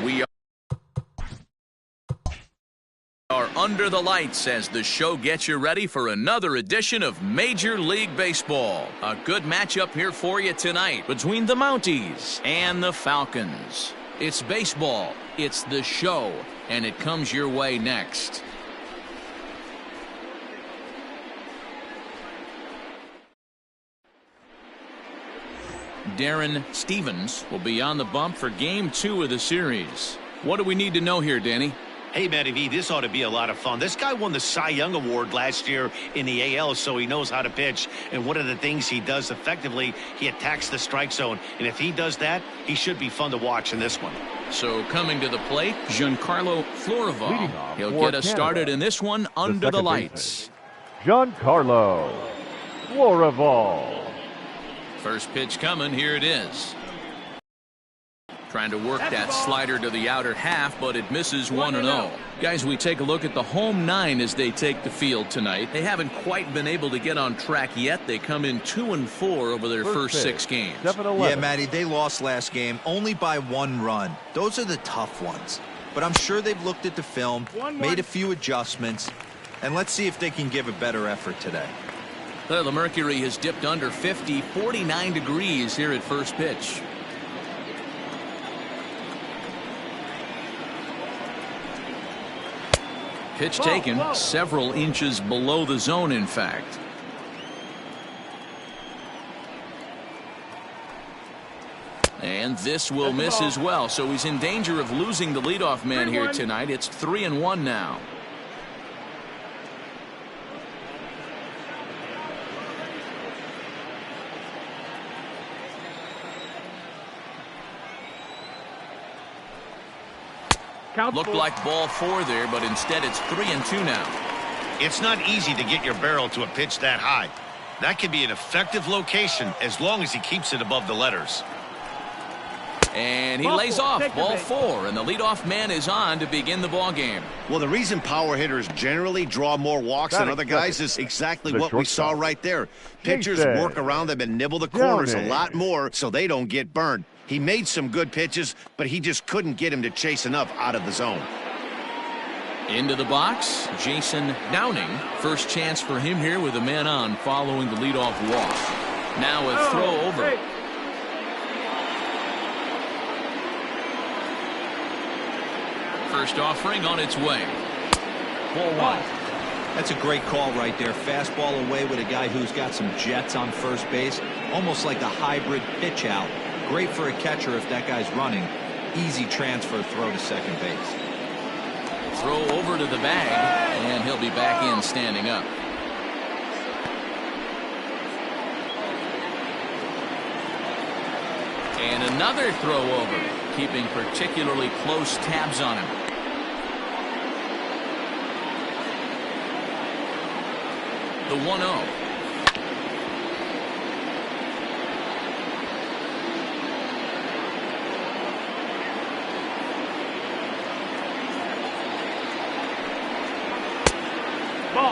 We are under the lights as the show gets you ready for another edition of Major League Baseball. A good matchup here for you tonight between the Mounties and the Falcons. It's baseball, it's the show, and it comes your way next. Darren Stevens will be on the bump for Game 2 of the series. What do we need to know here, Danny? Hey, Matty V, this ought to be a lot of fun. This guy won the Cy Young Award last year in the AL, so he knows how to pitch. And one of the things he does effectively, he attacks the strike zone. And if he does that, he should be fun to watch in this one. So coming to the plate, Giancarlo Florival. He'll get us started in this one under the lights. Giancarlo Florival. First pitch coming, here it is. Trying to work that slider to the outer half, but it misses 1-0. Guys, we take a look at the home 9 as they take the field tonight. They haven't quite been able to get on track yet. They come in 2-4 over their first 6 games. Yeah, Matty, they lost last game only by 1 run. Those are the tough ones. But I'm sure they've looked at the film, made a few adjustments, and let's see if they can give a better effort today. The mercury has dipped under 50, 49 degrees here at first pitch. Pitch taken several inches below the zone, in fact. And this will miss as well, so he's in danger of losing the leadoff man here tonight. It's 3-1 now. Looked like ball 4 there, but instead it's 3-2 now. It's not easy to get your barrel to a pitch that high. That can be an effective location as long as he keeps it above the letters. And he lays off ball 4, and the leadoff man is on to begin the ball game. Well, the reason power hitters generally draw more walks than other guys is exactly what we saw right there. Pitchers work around them and nibble the corners a lot more so they don't get burned. He made some good pitches, but he just couldn't get him to chase enough out of the zone. Into the box, Jason Downing. First chance for him here with a man on following the leadoff walk. Now a throw over. First offering on its way. Ball 1. That's a great call right there. Fastball away with a guy who's got some jets on first base. Almost like a hybrid pitch out. Great for a catcher if that guy's running. Easy transfer throw to second base. Throw over to the bag, and he'll be back in standing up. And another throw over, keeping particularly close tabs on him. The 1-0.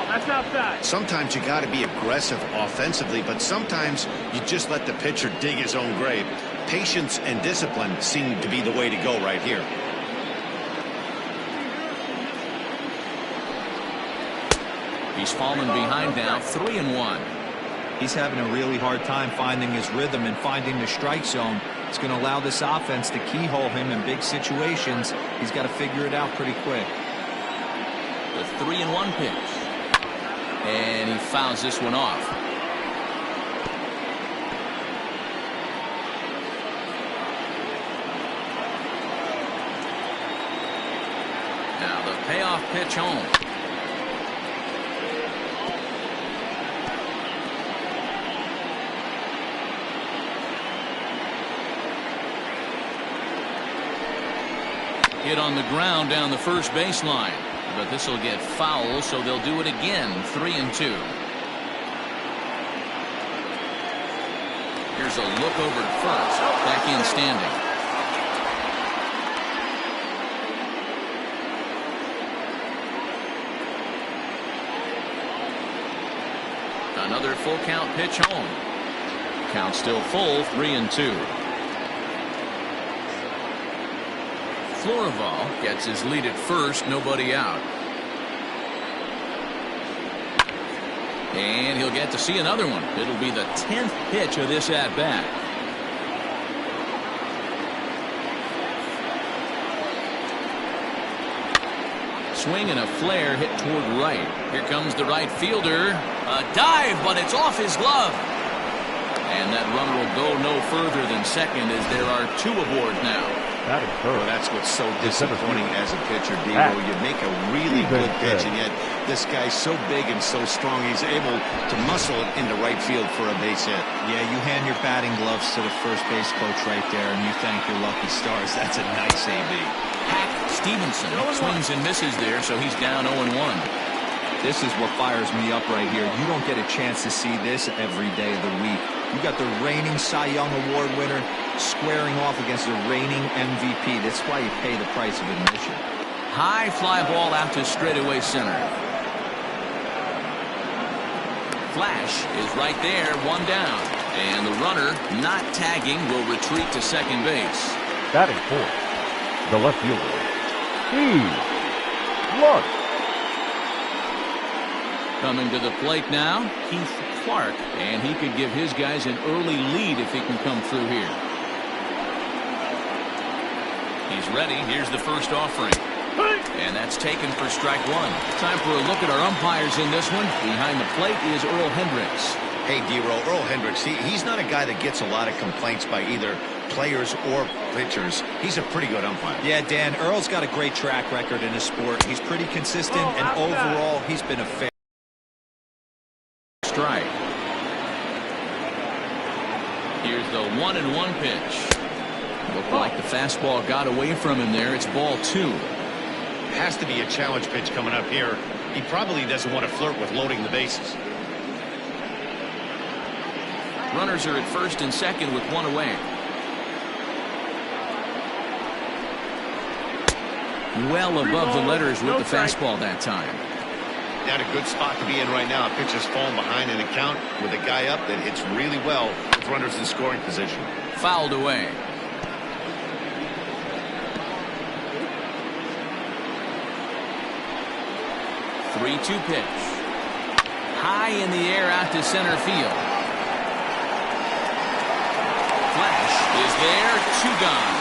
That's outside. Sometimes you got to be aggressive offensively, but sometimes you just let the pitcher dig his own grave. Patience and discipline seem to be the way to go right here. He's fallen behind now, 3-1. He's having a really hard time finding his rhythm and finding the strike zone. It's going to allow this offense to keyhole him in big situations. He's got to figure it out pretty quick. The 3-1 pitch. And he fouls this one off. Now the payoff pitch home. Hit on the ground down the first baseline. But this will get foul, so they'll do it again. 3-2. Here's a look over to first. Back in standing. Another full count pitch home. Count still full, 3-2. Floreval gets his lead at first, nobody out. And he'll get to see another one. It'll be the 10th pitch of this at-bat. Swing and a flare hit toward right. Here comes the right fielder. A dive, but it's off his glove. And that runner will go no further than second as there are 2 aboard now. That is well, that's what's so disappointing as a pitcher, Devo. You make a really good pitch, and yet this guy's so big and so strong, he's able to muscle it into right field for a base hit. Yeah, you hand your batting gloves to the first base coach right there, and you thank your lucky stars. That's a nice AB. Hack Stevenson swings and misses there, so he's down 0-1. This is what fires me up right here. You don't get a chance to see this every day of the week. You got the reigning Cy Young Award winner squaring off against the reigning MVP. That's why you pay the price of admission. High fly ball out to straightaway center. Flash is right there, 1 down. And the runner, not tagging, will retreat to second base. Batting fourth, the left fielder, Steve Clark. Coming to the plate now, Keith Clark, and he could give his guys an early lead if he can come through here. He's ready. Here's the first offering. And that's taken for strike 1. Time for a look at our umpires in this one. Behind the plate is Earl Hendricks. Hey, D-Roll, Earl Hendricks, he's not a guy that gets a lot of complaints by either players or pitchers. He's a pretty good umpire. Yeah, Dan, Earl's got a great track record in his sport. He's pretty consistent, and overall, he's been a fair strike. Here's the 1-1 pitch. Looked like the fastball got away from him there. It's ball 2. Has to be a challenge pitch coming up here. He probably doesn't want to flirt with loading the bases. Runners are at first and second with 1 away. Well above the letters with the fastball that time. Not a good spot to be in right now. A pitcher's falling behind in the count with a guy up that hits really well with runners in scoring position. Fouled away. Three-two pitch. High in the air out to center field. Flash is there. 2 gone.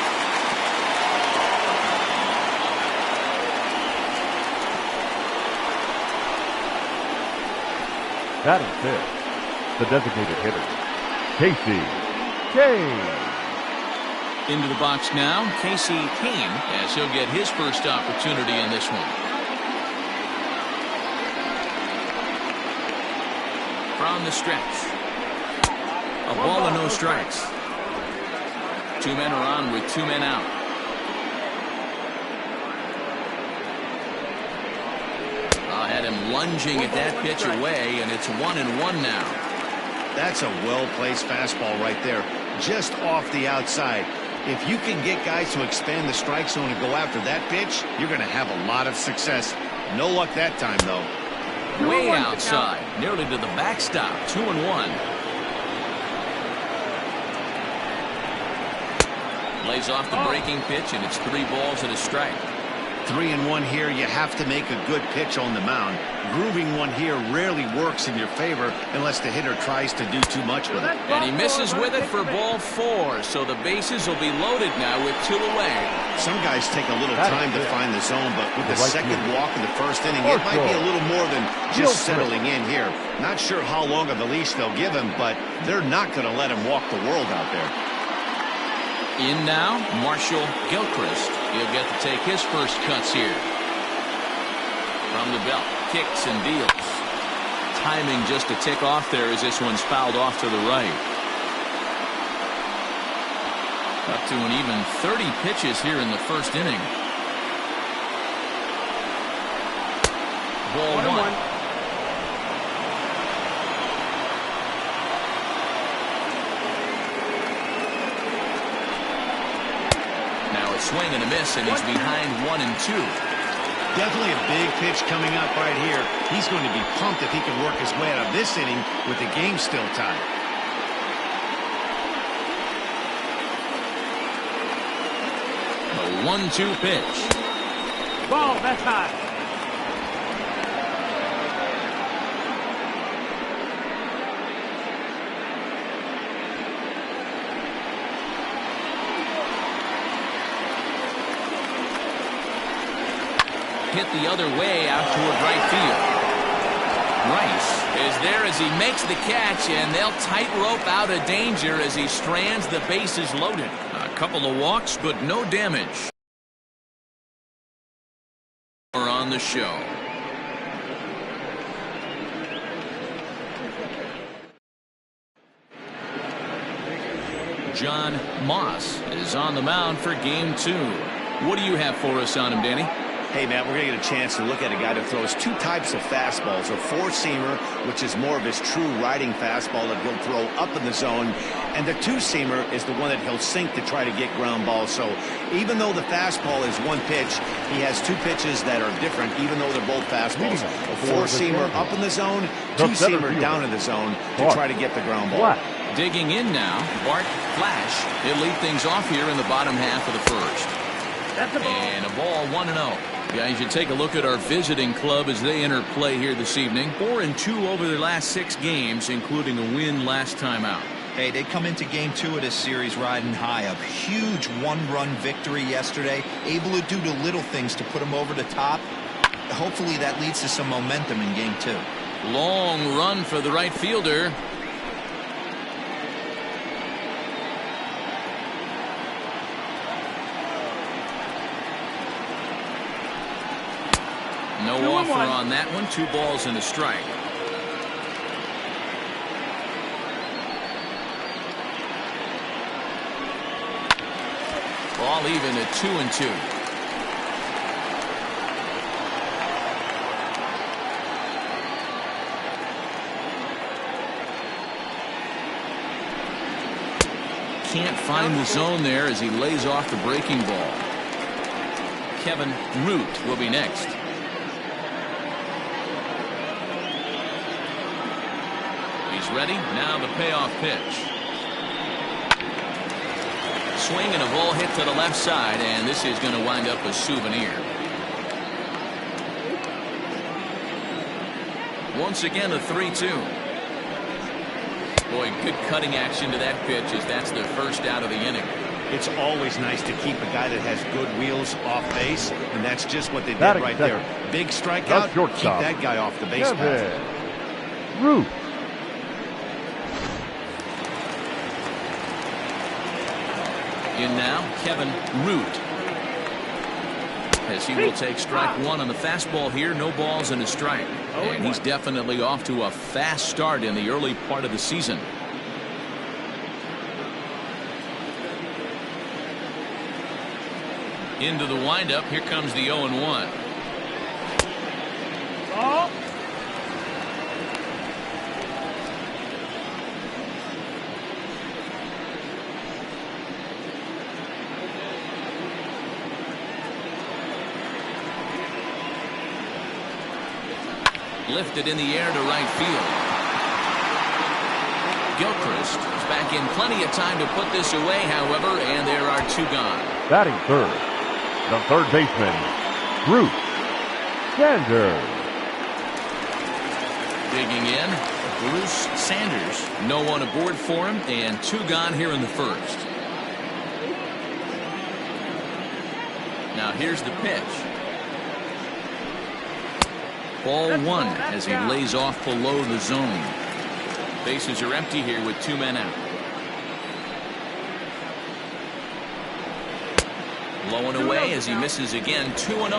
Batting fifth, the designated hitter, Casey Kane. Into the box now, Casey Kane, as he'll get his first opportunity in this one. From the stretch. A ball and no strikes. 2 men are on with 2 men out. Had him lunging at that pitch away, and it's 1-1 now. That's a well-placed fastball right there, just off the outside. If you can get guys to expand the strike zone and go after that pitch, you're going to have a lot of success. No luck that time, though. Way outside, nearly to the backstop. 2-1. Lays off the breaking pitch, and it's 3 balls and a strike. 3-1 here. You have to make a good pitch on the mound. Grooving one here rarely works in your favor unless the hitter tries to do too much with it. And he misses with it for ball 4, so the bases will be loaded now with 2 away. Some guys take a little time to find the zone, but with the second walk in the first inning, it might be a little more than just settling in here. Not sure how long of a leash they'll give him, but they're not going to let him walk the world out there. In now, Marshall Gilchrist. He'll get to take his first cuts here. From the belt, kicks and deals. Timing just a tick off there as this one's fouled off to the right. Up to an even 30 pitches here in the first inning. Ball 1. Swing and a miss, and he's behind 1-2. Definitely a big pitch coming up right here. He's going to be pumped if he can work his way out of this inning with the game still tied. The 1-2 pitch. Ball, that's high. Hit the other way out toward right field. Rice is there as he makes the catch, and they'll tightrope out of danger as he strands the bases loaded. A couple of walks, but no damage. On the show. John Moss is on the mound for game 2. What do you have for us on him, Danny? Hey, Matt, we're going to get a chance to look at a guy that throws two types of fastballs. A four-seamer, which is more of his true riding fastball that he'll throw up in the zone. And the two-seamer is the one that he'll sink to try to get ground balls. So even though the fastball is one pitch, he has two pitches that are different, even though they're both fastballs. A four-seamer up in the zone, two-seamer down in the zone to try to get the ground ball. Digging in now, Bart Flash. He'll lead things off here in the bottom half of the first. And a ball 1-0. Guys, you take a look at our visiting club as they enter play here this evening. 4-2 over their last 6 games, including a win last time out. Hey, they come into game 2 of this series riding high. A huge one-run victory yesterday. Able to do the little things to put them over the top. Hopefully that leads to some momentum in game 2. Long run for the right fielder. No offer on that one. 2 balls and a strike. Ball even at 2-2. Can't find the zone there as he lays off the breaking ball. Kevin Root will be next. He's ready. Now the payoff pitch. Swing and a ball hit to the left side, and this is going to wind up a souvenir. Once again, a 3-2. Boy, good cutting action to that pitch as that's the first out of the inning. It's always nice to keep a guy that has good wheels off base, and that's just what they did right there. Big strikeout, keep that guy off the base path. Root. In now, Kevin Root. As he will take strike 1 on the fastball here. No balls and a strike. And he's definitely off to a fast start in the early part of the season. Into the windup. Here comes the 0-1. Lifted in the air to right field. Gilchrist is back in plenty of time to put this away, however, and there are 2 gone. Batting third, the third baseman, Bruce Sanders. Digging in, Bruce Sanders. No one aboard for him, and 2 gone here in the first. Now here's the pitch. Ball 1 as he lays off below the zone. Bases are empty here with 2 men out. Low and away as he misses again. 2-0.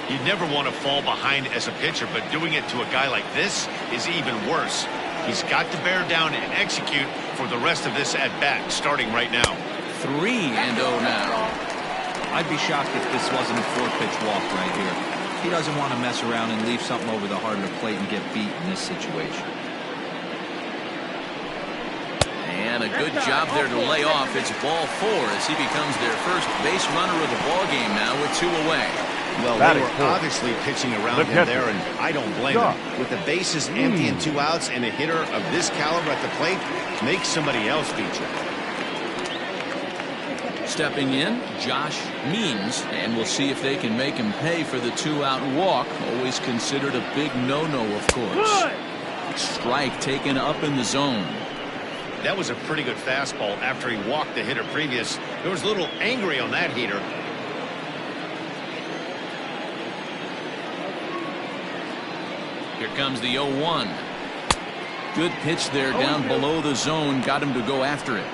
You'd never want to fall behind as a pitcher, but doing it to a guy like this is even worse. He's got to bear down and execute for the rest of this at-bat, starting right now. 3-0 now. I'd be shocked if this wasn't a 4-pitch walk right here. He doesn't want to mess around and leave something over the heart of the plate and get beat in this situation. And a good job there to lay off. It's ball 4 as he becomes their first base runner of the ball game now with 2 away. Well, they were obviously pitching around him there, and I don't blame them. With the bases empty and 2 outs and a hitter of this caliber at the plate, make somebody else feature. stepping in, Josh Means, and we'll see if they can make him pay for the 2-out walk. Always considered a big no-no, of course. Strike taken up in the zone. That was a pretty good fastball after he walked the hitter previous. There was a little angry on that heater. Here comes the 0-1. Good pitch there down below the zone. Got him to go after it.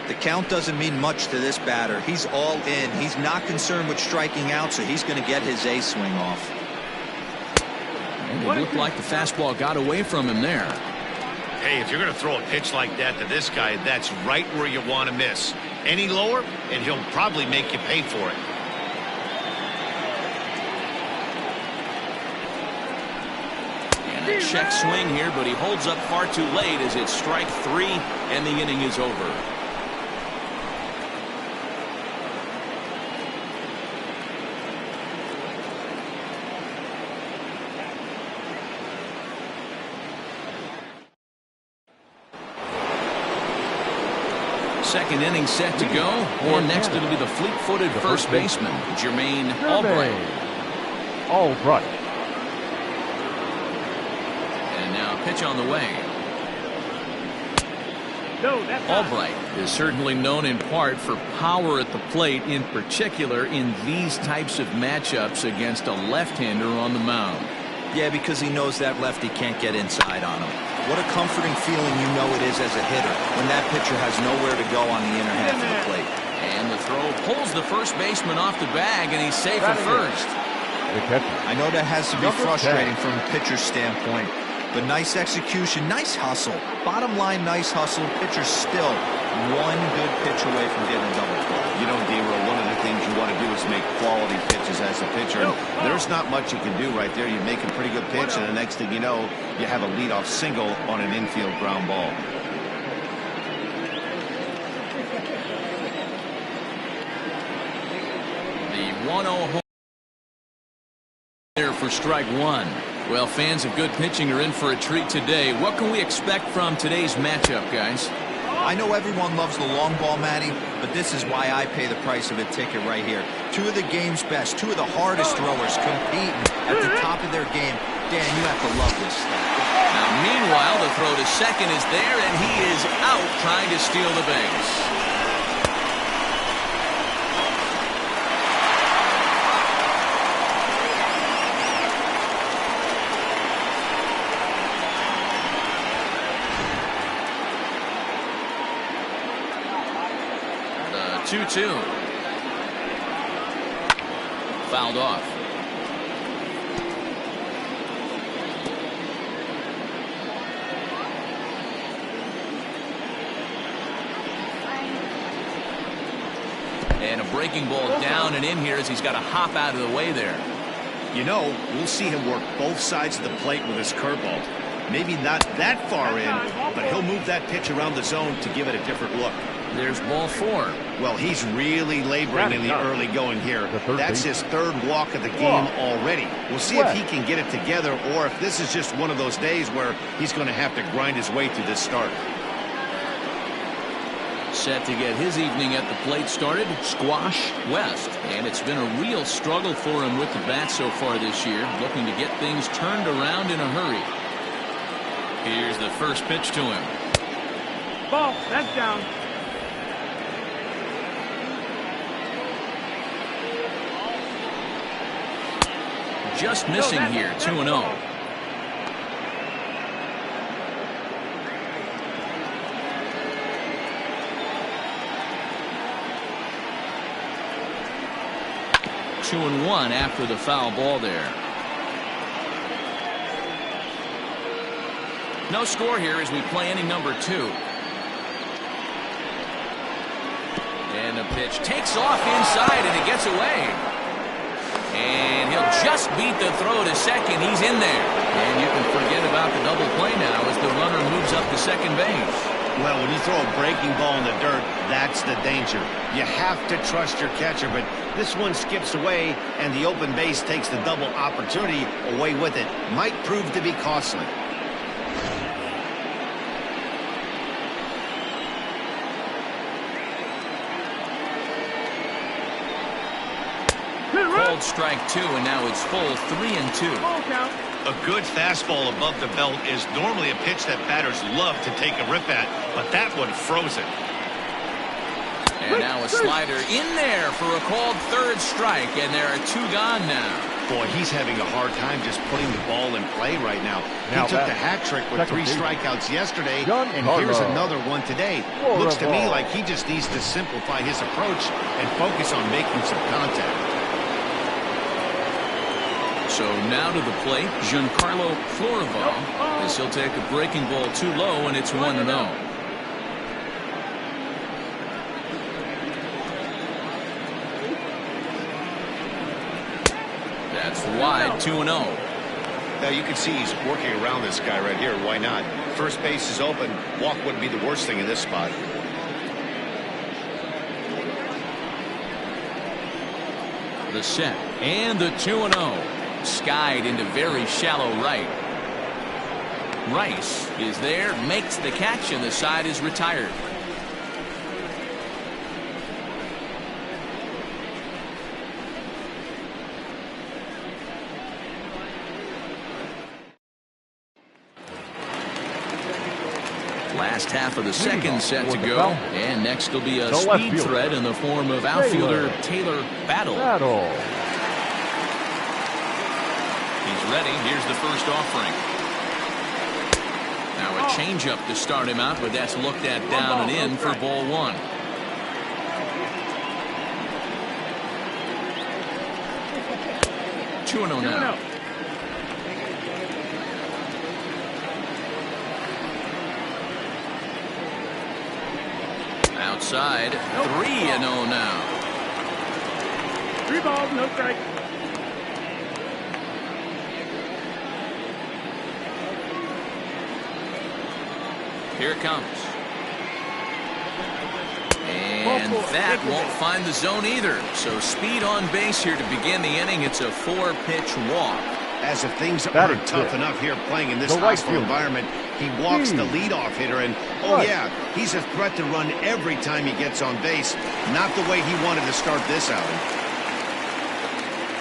The count doesn't mean much to this batter. He's all in. He's not concerned with striking out, so he's going to get his A swing off. And it looked like the fastball got away from him there. Hey, if you're going to throw a pitch like that to this guy, that's right where you want to miss. Any lower, and he'll probably make you pay for it. And a check swing here, but he holds up far too late as it's strike 3, and the inning is over. Second inning set to go, and next it'll be the fleet-footed first baseman, Jermaine Albright. Albright. And now pitch on the way. No, that's Albright is certainly known in part for power at the plate, in particular in these types of matchups against a left-hander on the mound. Yeah, because he knows that lefty can't get inside on him. What a comforting feeling you know it is as a hitter when that pitcher has nowhere to go on the inner half of the plate. And the throw pulls the first baseman off the bag, and he's safe at first. I know that has to be frustrating from a pitcher's standpoint, but nice execution, nice hustle. Bottom line, nice hustle. Pitcher's still one good pitch away from getting a double play. You know, D-Roll, one of the things you want to do is make quality pitches as a pitcher. And there's not much you can do right there. You make a pretty good pitch, and the next thing you know, you have a leadoff single on an infield ground ball. The 1-0 home there for strike 1. Well, fans of good pitching are in for a treat today. What can we expect from today's matchup, guys? I know everyone loves the long ball, Matty, but this is why I pay the price of a ticket right here. Two of the game's best, two of the hardest throwers competing at the top of their game. Dan, you have to love this stuff. Now, meanwhile, the throw to second is there, and he is out trying to steal the base. The 2-2. Fouled off. And a breaking ball down and in here as he's got to hop out of the way there. You know, we'll see him work both sides of the plate with his curveball. Maybe not that far in, but he'll move that pitch around the zone to give it a different look. There's ball 4. Well, he's really laboring in the early going here. That's his third walk of the game already. We'll see if he can get it together or if this is just one of those days where he's going to have to grind his way through this start. Set to get his evening at the plate started, Squash West. And it's been a real struggle for him with the bat so far this year, looking to get things turned around in a hurry. Here's the first pitch to him. Ball, that's down. Just missing here, 2-0. Two and 1 after the foul ball there. No score here as we play inning number 2. And the pitch takes off inside and it gets away. And he'll just beat the throw to second. He's in there. And you can forget about the double play now as the runner moves up to second base. Well, when you throw a breaking ball in the dirt, that's the danger. You have to trust your catcher, but this one skips away, and the open base takes the double opportunity away with it. Might prove to be costly. called strike 2, and now it's full 3-2. Ball count. A good fastball above the belt is normally a pitch that batters love to take a rip at, but that one froze it. And now a slider in there for a called third strike, and there are 2 gone now. Boy, he's having a hard time just putting the ball in play right now. Now He took the hat trick with 3 strikeouts yesterday, and Giancarlo. here's another one today. Looks to me like he just needs to simplify his approach and focus on making some contact. So now to the plate, Giancarlo Florival, as he'll take a breaking ball too low, and it's 1-0. That's wide, 2-0. Now you can see he's working around this guy right here. Why not? First base is open. Walk wouldn't be the worst thing in this spot. The set and the 2-0. Skied into very shallow right. Rice is there, makes the catch, and the side is retired. Last half of the second set to go, and next will be a speed threat in the form of outfielder Taylor Battle. He's ready. Here's the first offering. Now a changeup to start him out, but that's looked at down and in for ball 1. Two and 0 now. Outside, 3-0 now. 3 balls, no strike. Here it comes. And that won't find the zone either. So speed on base here to begin the inning. It's a 4-pitch walk. As if things aren't tough enough here playing in this hostile environment, he walks the leadoff hitter, and yeah, he's a threat to run every time he gets on base. Not the way he wanted to start this outing.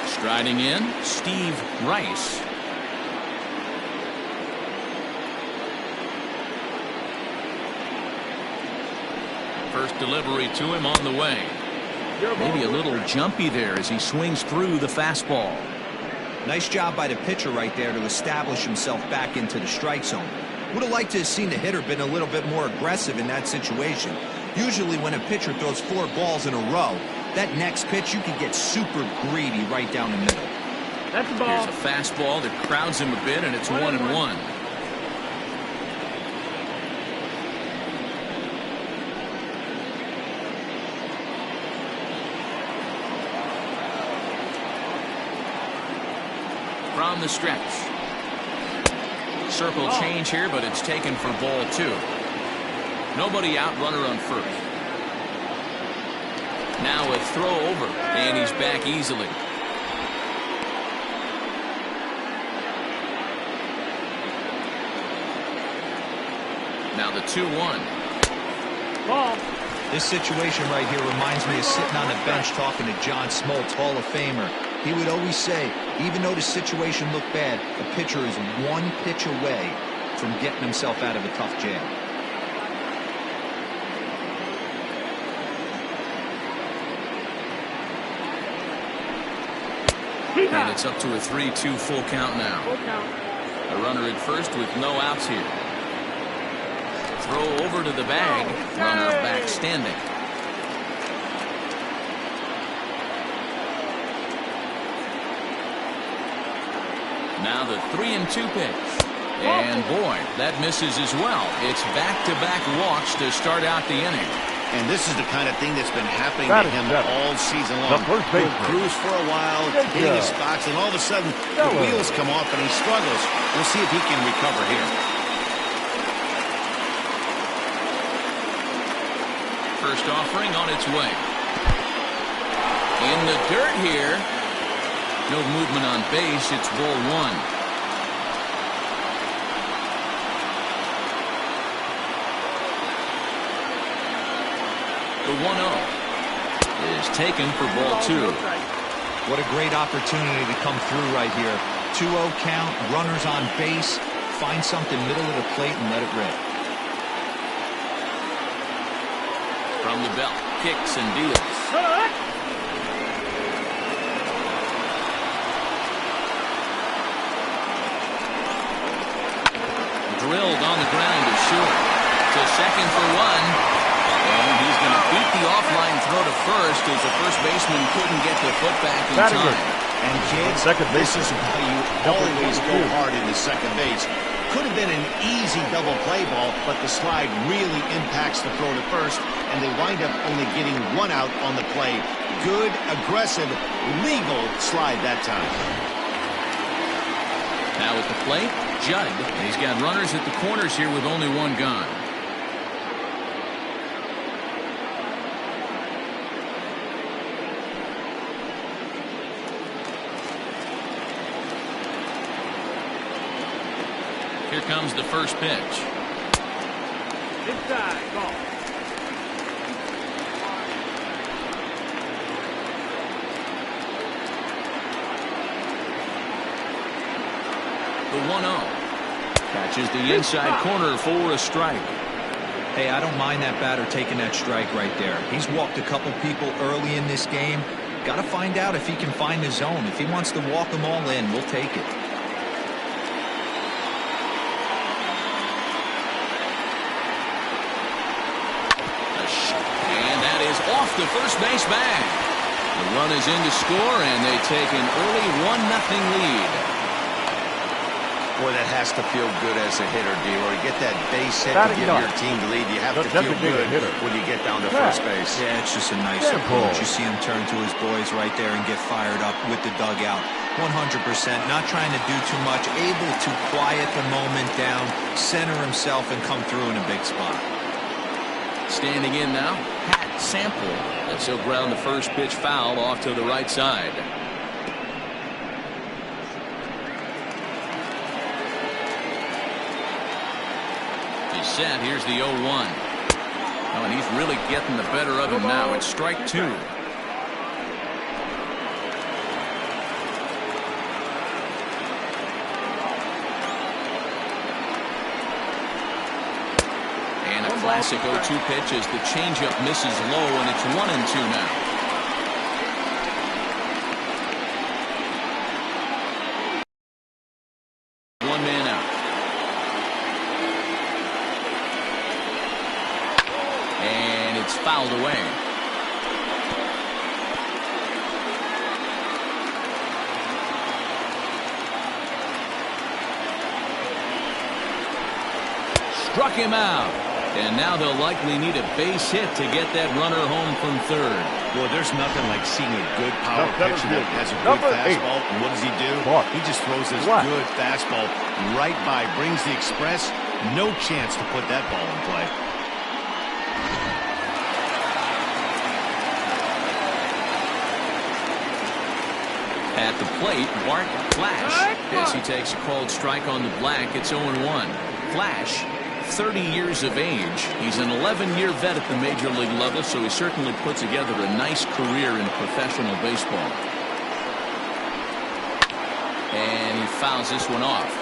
Striding in, Steve Rice. First delivery to him on the way. Maybe a little jumpy there as he swings through the fastball. Nice job by the pitcher right there to establish himself back into the strike zone. Would have liked to have seen the hitter been a little bit more aggressive in that situation. Usually when a pitcher throws 4 balls in a row, that next pitch you can get super greedy right down the middle. That's the ball. Here's a fastball that crowds him a bit, and it's 1-1. From the stretch. Circle change here, but it's taken for ball 2. Nobody out, runner on first. Now a throw over, and he's back easily. Now the 2-1. Ball. This situation right here reminds me of sitting on the bench talking to John Smoltz, Hall of Famer. He would always say, even though the situation looked bad, a pitcher is 1 pitch away from getting himself out of a tough jam. And it's up to a 3-2 full count now. A runner at first with no outs here. Throw over to the bag. Runner back standing. Now the 3-2 pitch. And boy, that misses as well. It's back-to-back walks to start out the inning. And this is the kind of thing that's been happening to him all season long. He'll cruise for a while, hitting his spots, and all of a sudden the wheels come off and he struggles. We'll see if he can recover here. First offering on its way. In the dirt here. No movement on base. It's ball 1. The 1-0 is taken for ball 2. What a great opportunity to come through right here. 2-0 count, runners on base. Find something middle of the plate and let it rip. From the belt, kicks and deals. Drilled on the ground to short. To second for one. And he's going to beat the offline throw to first as the first baseman couldn't get the foot back in time. And kids, this is why you always go hard into second base. Could have been an easy double play ball, but the slide really impacts the throw to first, and they wind up only getting one out on the play. Good, aggressive, legal slide that time. Now at the plate, Judd. He's got runners at the corners here with only one gone. Here comes the first pitch. Inside, ball. The 1-0. Catches the inside corner for a strike. Hey, I don't mind that batter taking that strike right there. He's walked a couple people early in this game. Got to find out if he can find the zone. If he wants to walk them all in, we'll take it. Off the first base bag. The run is in to score, and they take an early 1-0 lead. Boy, that has to feel good as a hitter, D-Roy. Get that base hit to give your team the lead. You have to feel good when you get down to first base. Yeah, it's just a nice approach. You see him turn to his boys right there and get fired up with the dugout. 100%, not trying to do too much, able to quiet the moment down, center himself, and come through in a big spot. Standing in now, Pat Sample. As he'll ground the first pitch foul off to the right side. He's set. Here's the 0-1. Oh, and he's really getting the better of him now. It's strike two. Classic 0-2 pitch as the changeup misses low, and it's 1-2 now. One man out. And it's fouled away. Struck him out. And now they'll likely need a base hit to get that runner home from third. Well, there's nothing like seeing a good power pitcher that has a good fastball. And what does he do? He just throws this good fastball right by, brings the express. No chance to put that ball in play. At the plate, Bart Flash. As he takes a called strike on the black, it's 0-1. Flash, 30 years of age. He's an 11-year vet at the major league level, so he certainly put together a nice career in professional baseball. And he fouls this one off.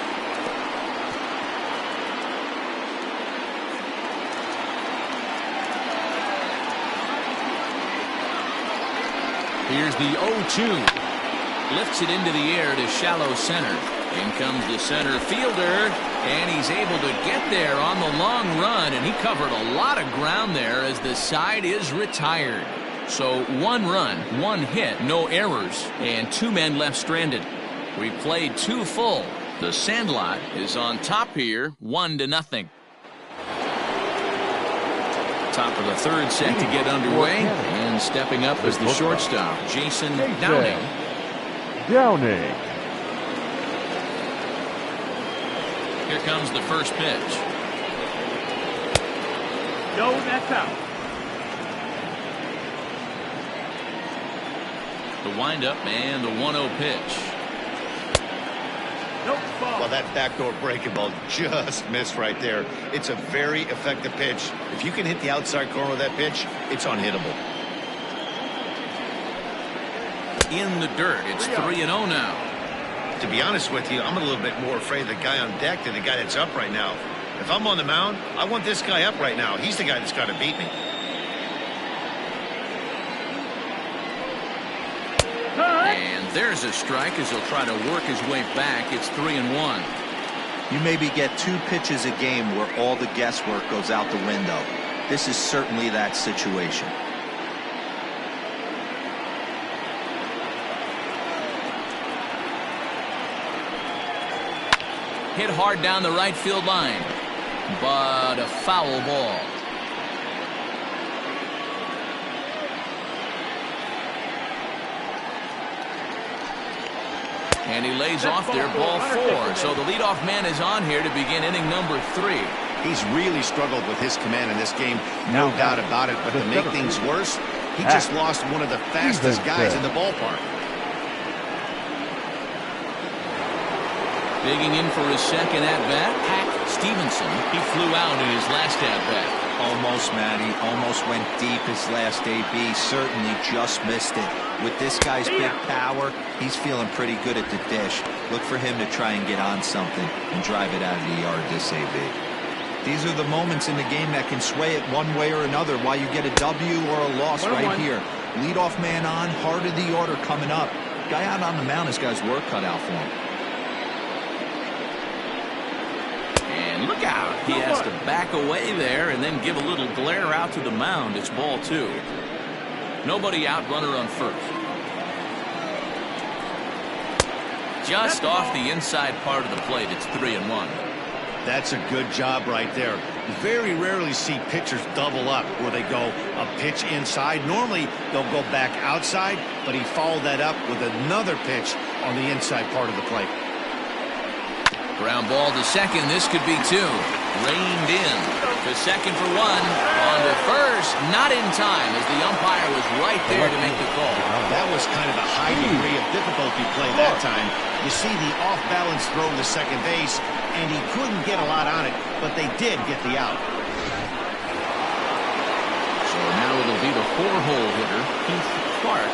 Here's the 0-2. Lifts it into the air to shallow center. In comes the center fielder, and he's able to get there on the long run, and he covered a lot of ground there as the side is retired. So 1 run, 1 hit, no errors, and 2 men left stranded. We played 2 full. The Sandlot is on top here, 1-0. Top of the third set to get underway, and stepping up as the shortstop, Jason Downing. Here comes the first pitch. No, that's out. The windup and the 1-0 pitch. Nope, ball. Well, that backdoor breaking ball just missed right there. It's a very effective pitch. If you can hit the outside corner of that pitch, it's unhittable. in the dirt. It's 3-0 now. To be honest with you, I'm a little bit more afraid of the guy on deck than the guy that's up right now. If I'm on the mound, I want this guy up right now. He's the guy that's got to beat me. And there's a strike as he'll try to work his way back. It's 3-1. You maybe get 2 pitches a game where all the guesswork goes out the window. This is certainly that situation. Hit hard down the right field line, but a foul ball. And he lays off there, ball 4. So the leadoff man is on here to begin inning number 3. He's really struggled with his command in this game, no doubt about it. But to make things worse, he just lost one of the fastest guys in the ballpark. Digging in for his second at-bat, Hack Stevenson. He flew out in his last at-bat. Almost, Matty. Almost went deep his last AB. Certainly just missed it. With this guy's big power, he's feeling pretty good at the dish. Look for him to try and get on something and drive it out of the yard this AB. These are the moments in the game that can sway it one way or another, why you get a W or a loss right here. Leadoff man on, heart of the order coming up. Guy out on the mound has got his work cut out for him. And look out. He has to back away there and then give a little glare out to the mound. It's ball 2. Nobody out, runner on first. Just off the inside part of the plate. It's 3-1. That's a good job right there. You very rarely see pitchers double up where they go a pitch inside. Normally they'll go back outside, but he followed that up with another pitch on the inside part of the plate. Ground ball to second. This could be 2. Reined in. To second for 1. On to first. Not in time as the umpire was right there to make the call. That was kind of a high degree of difficulty play that time. You see the off-balance throw to second base, and he couldn't get a lot on it, but they did get the out. So now it'll be the 4-hole hitter, Keith Clark.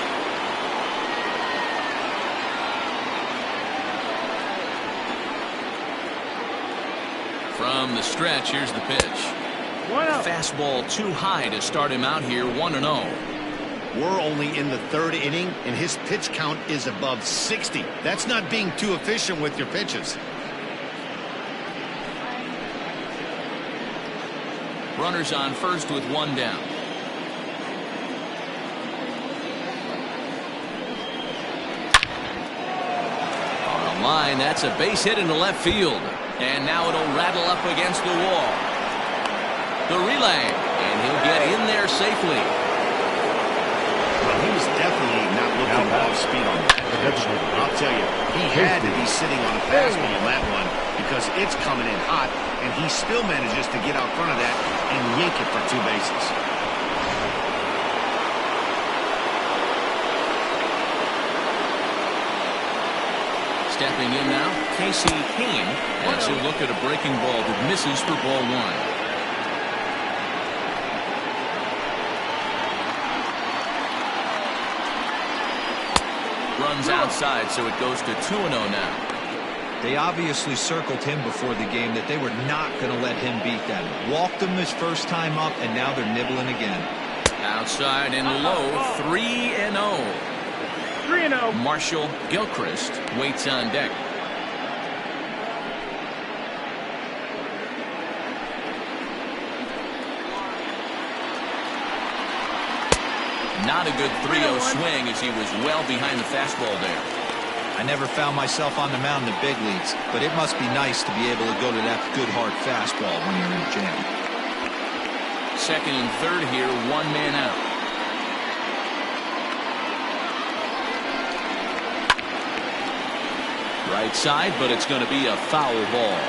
From the stretch, here's the pitch. Fastball too high to start him out here, 1-0. We're only in the 3rd inning, and his pitch count is above 60. That's not being too efficient with your pitches. Runners on first with 1 down. On the line, that's a base hit into left field. And now it'll rattle up against the wall. The relay, and he'll get in there safely. Well, he was definitely not looking off speed on that. I'll tell you, he had to be sitting on a fastball on that one because it's coming in hot, and he still manages to get out front of that and yank it for 2 bases. Stepping in now, Casey Hain. And so look at a breaking ball that misses for ball 1. Runs outside, so it goes to 2-0 now. They obviously circled him before the game that they were not going to let him beat them. Walked him his first time up, and now they're nibbling again. Outside and low, 3-0. 3-0. Marshall Gilchrist waits on deck. Not a good 3-0 swing as he was well behind the fastball there. I never found myself on the mound in the big leagues, but it must be nice to be able to go to that good hard fastball when you're in a jam. Second and third here, 1 man out. Right side, but it's going to be a foul ball.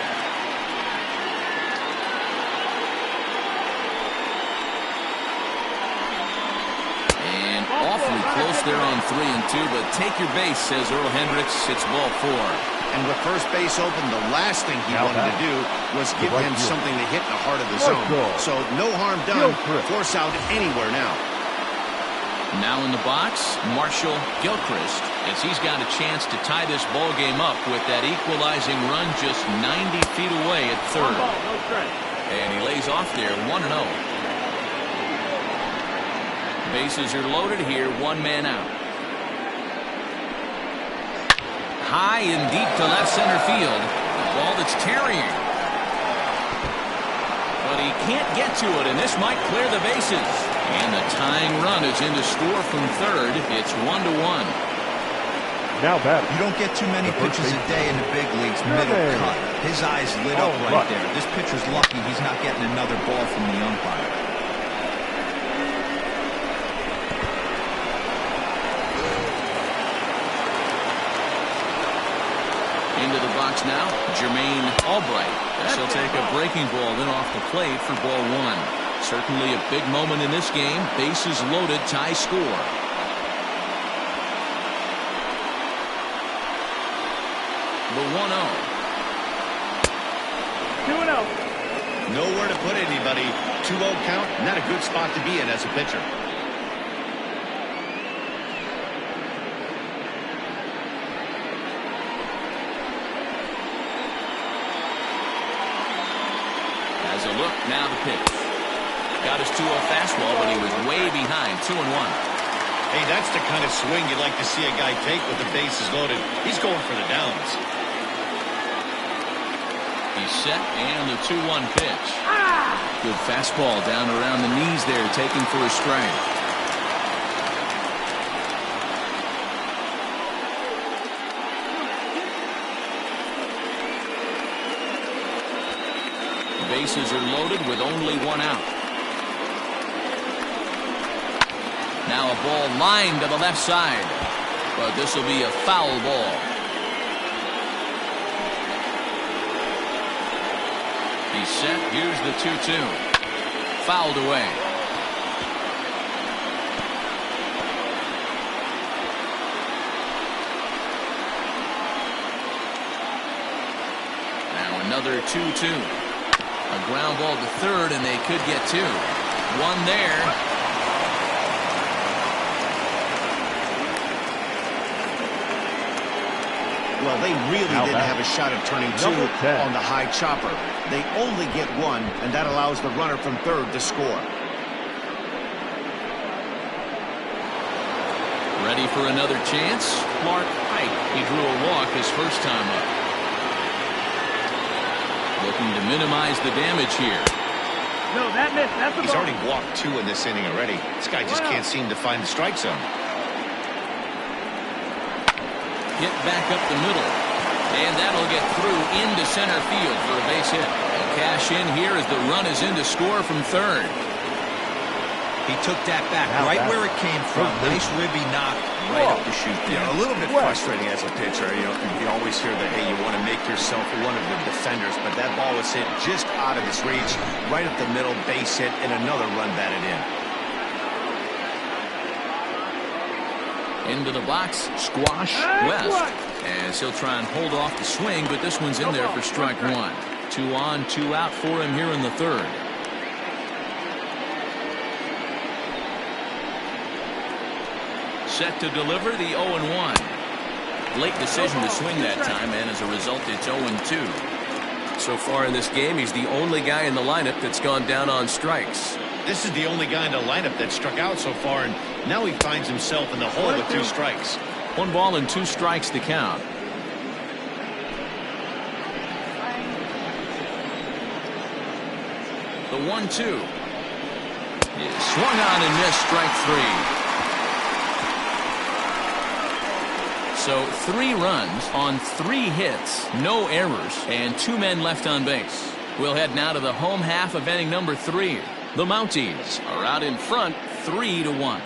And awfully close there on 3-2, but take your base, says Earl Hendricks. It's ball 4. And with first base open, the last thing he wanted to do was give him something to hit in the heart of the zone. So no harm done. Force out anywhere now. Now in the box, Marshall Gilchrist, as he's got a chance to tie this ball game up with that equalizing run just 90 feet away at third. One ball, no strike. And he lays off there, 1-0. Bases are loaded here, one man out. High and deep to left center field. A ball that's tarrying. But he can't get to it, and this might clear the bases. And the tying run is in to score from third. It's 1-1. Now back. You don't get too many pitches a day in the big leagues. Middle cut. His eyes lit up right there. This pitcher's lucky he's not getting another ball from the umpire. Into the box now, Jermaine Albright. He'll take a breaking ball then off the plate for ball one. Certainly a big moment in this game. Bases loaded, tie score. The 1-0. 2-0. Nowhere to put anybody. 2-0 count, not a good spot to be in as a pitcher. As a look, now the pitch. Got his 2-0 fastball, but he was way behind. 2-1. Hey, that's the kind of swing you'd like to see a guy take with the bases loaded. He's going for the downs. He's set, and the 2-1 pitch. Good fastball down around the knees there, taken for a strike. Bases are loaded with only one out. Now a ball lined to the left side, but this will be a foul ball. He's set. Here's the 2-2. Fouled away. Now another 2-2. A ground ball to third, and they could get two. One there. Well, they really didn't have a shot at turning two on the high chopper. They only get one, and that allows the runner from third to score. Ready for another chance? Clark Pike. He drew a walk his first time up. Looking to minimize the damage here. No, that missed. That's the ball. He's already walked two in this inning already. This guy just can't seem to find the strike zone. Hit back up the middle. And that'll get through into center field for a base hit. A cash in here as the run is in to score from third. He took that back right where it came from. Nice ribby knock right up the chute there. Yeah, a little bit frustrating as a pitcher. You always hear that, hey, you want to make yourself one of the defenders, but that ball was hit just out of his reach, right up the middle, base hit, and another run batted in. Into the box, Squash West. As he'll try and hold off the swing, but this one's in there for strike one. 2 on, 2 out for him here in the third. Set to deliver the 0-1. Late decision to swing that time, and as a result, it's 0-2. So far in this game, he's the only guy in the lineup that's gone down on strikes. This is the only guy in the lineup that struck out so far, and now he finds himself in the hole with 2 strikes. 1 ball and 2 strikes to count. The 1-2 is swung on and missed, strike 3. So 3 runs on 3 hits, no errors, and 2 men left on base. We'll head now to the home half of inning number 3. The Mounties are out in front, 3-1.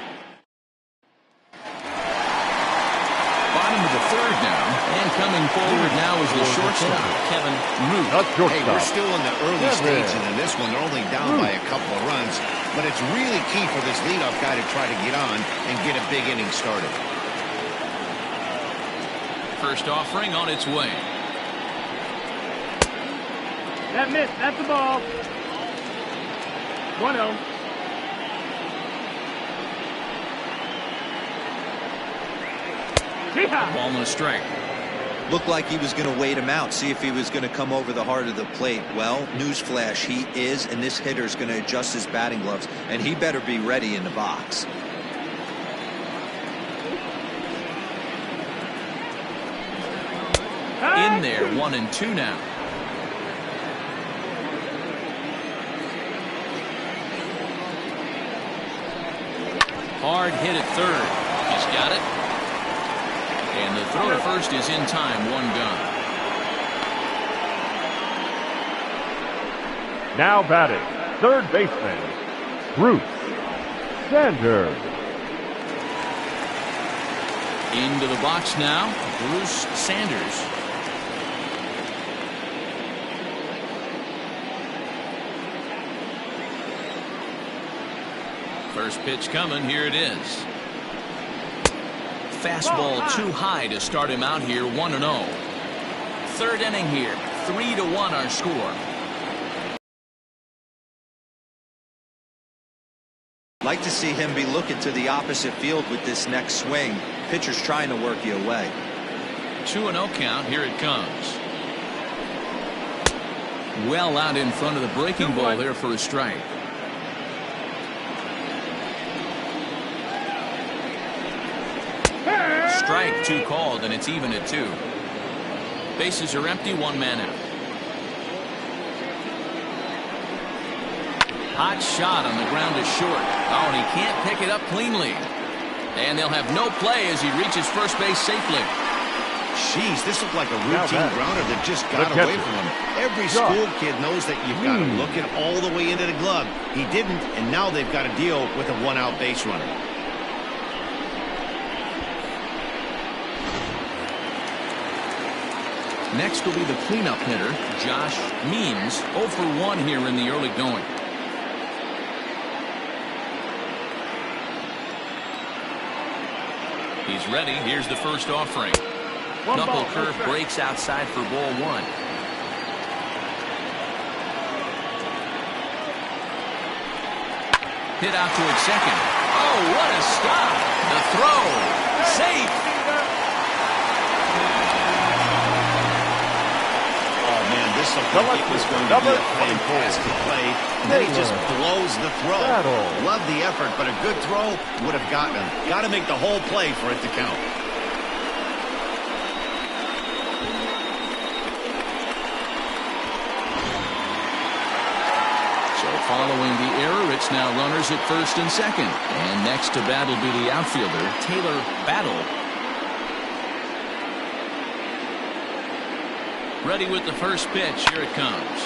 Bottom of the third now, and coming forward now is the shortstop, Kevin Root. Hey, we're still in the early stages in this one. They're only down by a couple of runs, but it's really key for this leadoff guy to try to get on and get a big inning started. First offering on its way. That missed. That's the ball. 1-0. Ball and a strike. Looked like he was going to wait him out, see if he was going to come over the heart of the plate. Well, newsflash, he is, and this hitter is going to adjust his batting gloves, and he better be ready in the box. In there, 1-2 now. Hard hit at third. He's got it. And the throw to first is in time, 1 gone. Now batting, third baseman, Bruce Sanders. Into the box now, Bruce Sanders. First pitch coming, here it is. Fastball too high to start him out here, 1-0. Third inning here, 3-1 our score. Like to see him be looking to the opposite field with this next swing. Pitcher's trying to work you away. 2-0 count, here it comes. Well out in front of the breaking ball there for a strike. Strike 2 called, and it's even at 2. Bases are empty, 1 man out. Hot shot on the ground is short. Oh, and he can't pick it up cleanly. And they'll have no play as he reaches first base safely. Jeez, this looked like a routine grounder that just got away from him. Every school kid knows that you've got to look it all the way into the glove. He didn't, and now they've got to deal with a 1-out base runner. Next will be the cleanup hitter, Josh Means, 0 for 1 here in the early going. He's ready. Here's the first offering. Knuckle curve breaks outside for ball 1. Hit out towards second. Oh, what a stop. The throw. Safe. This looked like it was going to be a fantastic play, and then he just blows the throw. Love the effort, but a good throw would have gotten him. Got to make the whole play for it to count. So following the error, it's now runners at first and second. And next to bat will be the outfielder, Taylor Battle. Ready with the first pitch. Here it comes.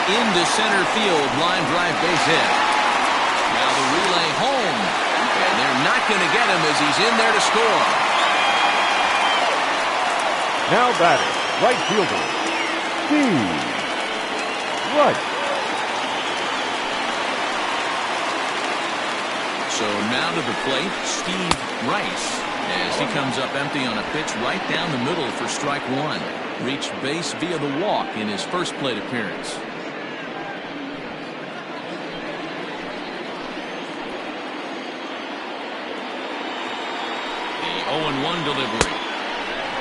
Into center field. Line drive base hit. Now the relay home. And they're not going to get him as he's in there to score. Now batting, right fielder, Steve Rice. So now to the plate, Steve Rice. As he comes up empty on a pitch right down the middle for strike 1. Reached base via the walk in his first plate appearance. The 0-1 delivery.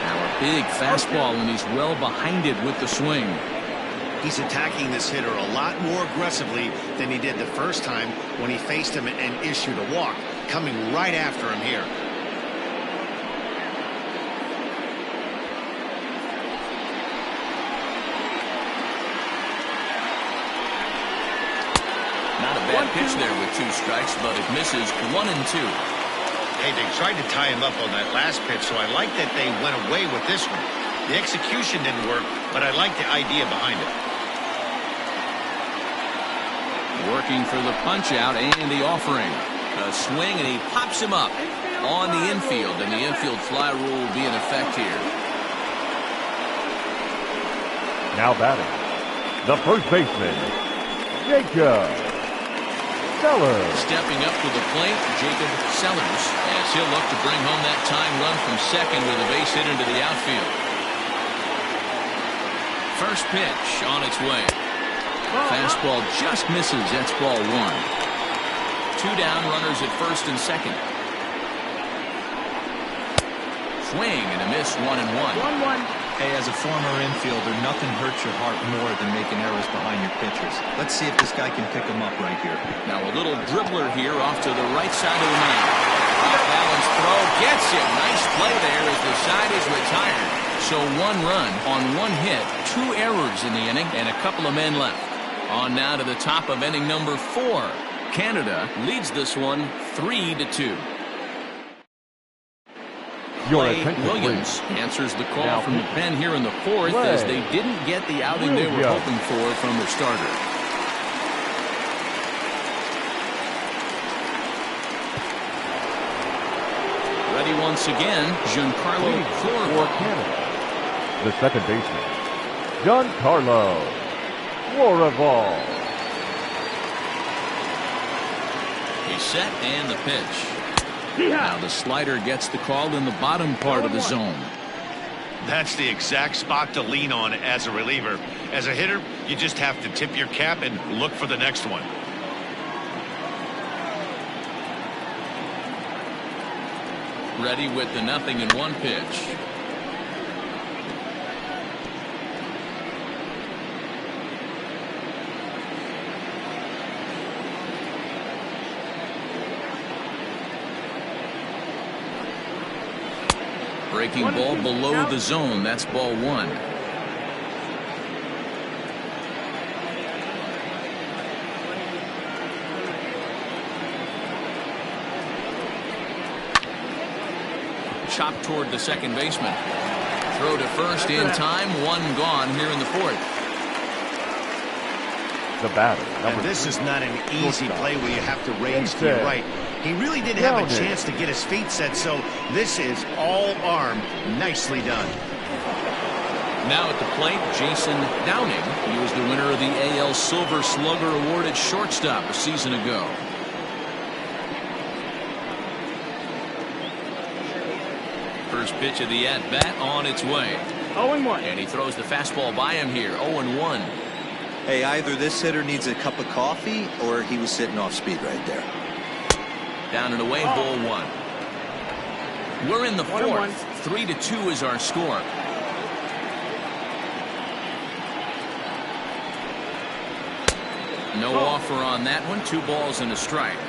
Now a big fastball, and he's well behind it with the swing. He's attacking this hitter a lot more aggressively than he did the first time when he faced him and issued a walk. Coming right after him here. Bad pitch there with 2 strikes, but it misses 1-2. Hey, they tried to tie him up on that last pitch, so I like that they went away with this one. The execution didn't work, but I like the idea behind it. Working for the punch out and the offering. A swing, and he pops him up on the infield, and the infield fly rule will be in effect here. Now batting, the first baseman, Jacob Sellers. Stepping up to the plate, Jacob Sellers, as he'll look to bring home that tying run from second with a base hit into the outfield. First pitch on its way. Fastball just misses. That's ball 1. 2 down, runners at first and second. swing and a miss, 1-1. 1-1. Hey, as a former infielder, nothing hurts your heart more than making errors behind your pitchers. Let's see if this guy can pick them up right here. Now a little dribbler here off to the right side of the mound. Off balance throw, gets it. Nice play there as the side is retired. So 1 run on 1 hit, 2 errors in the inning, and a couple of men left. On now to the top of inning number 4. Canada leads this one 3-2. Clay Williams answers the call from the pen here in the 4th as they didn't get the outing they were hoping for from their starter. Ready once again, Giancarlo for Canada. The second baseman, Giancarlo Florival. He's set and the pitch. Now the slider gets the call in the bottom part of the zone. That's the exact spot to lean on as a reliever. As a hitter, you just have to tip your cap and look for the next one. Ready with the 0-1 pitch. Breaking ball below the zone. That's ball 1. Chop toward the second baseman. Throw to first in time. 1 gone here in the 4th. The batter. And this is not an easy play where you have to range to your right. He really didn't have a chance to get his feet set, so this is all arm. Nicely done. Now at the plate, Jason Downing. He was the winner of the AL Silver Slugger Award at shortstop a season ago. First pitch of the at-bat on its way. 0-1. And he throws the fastball by him here, 0-1. Hey, either this hitter needs a cup of coffee or he was sitting off speed right there. Down and away, ball 1. We're in the 4th. 3-2 is our score. No offer on that one. 2 balls and a strike.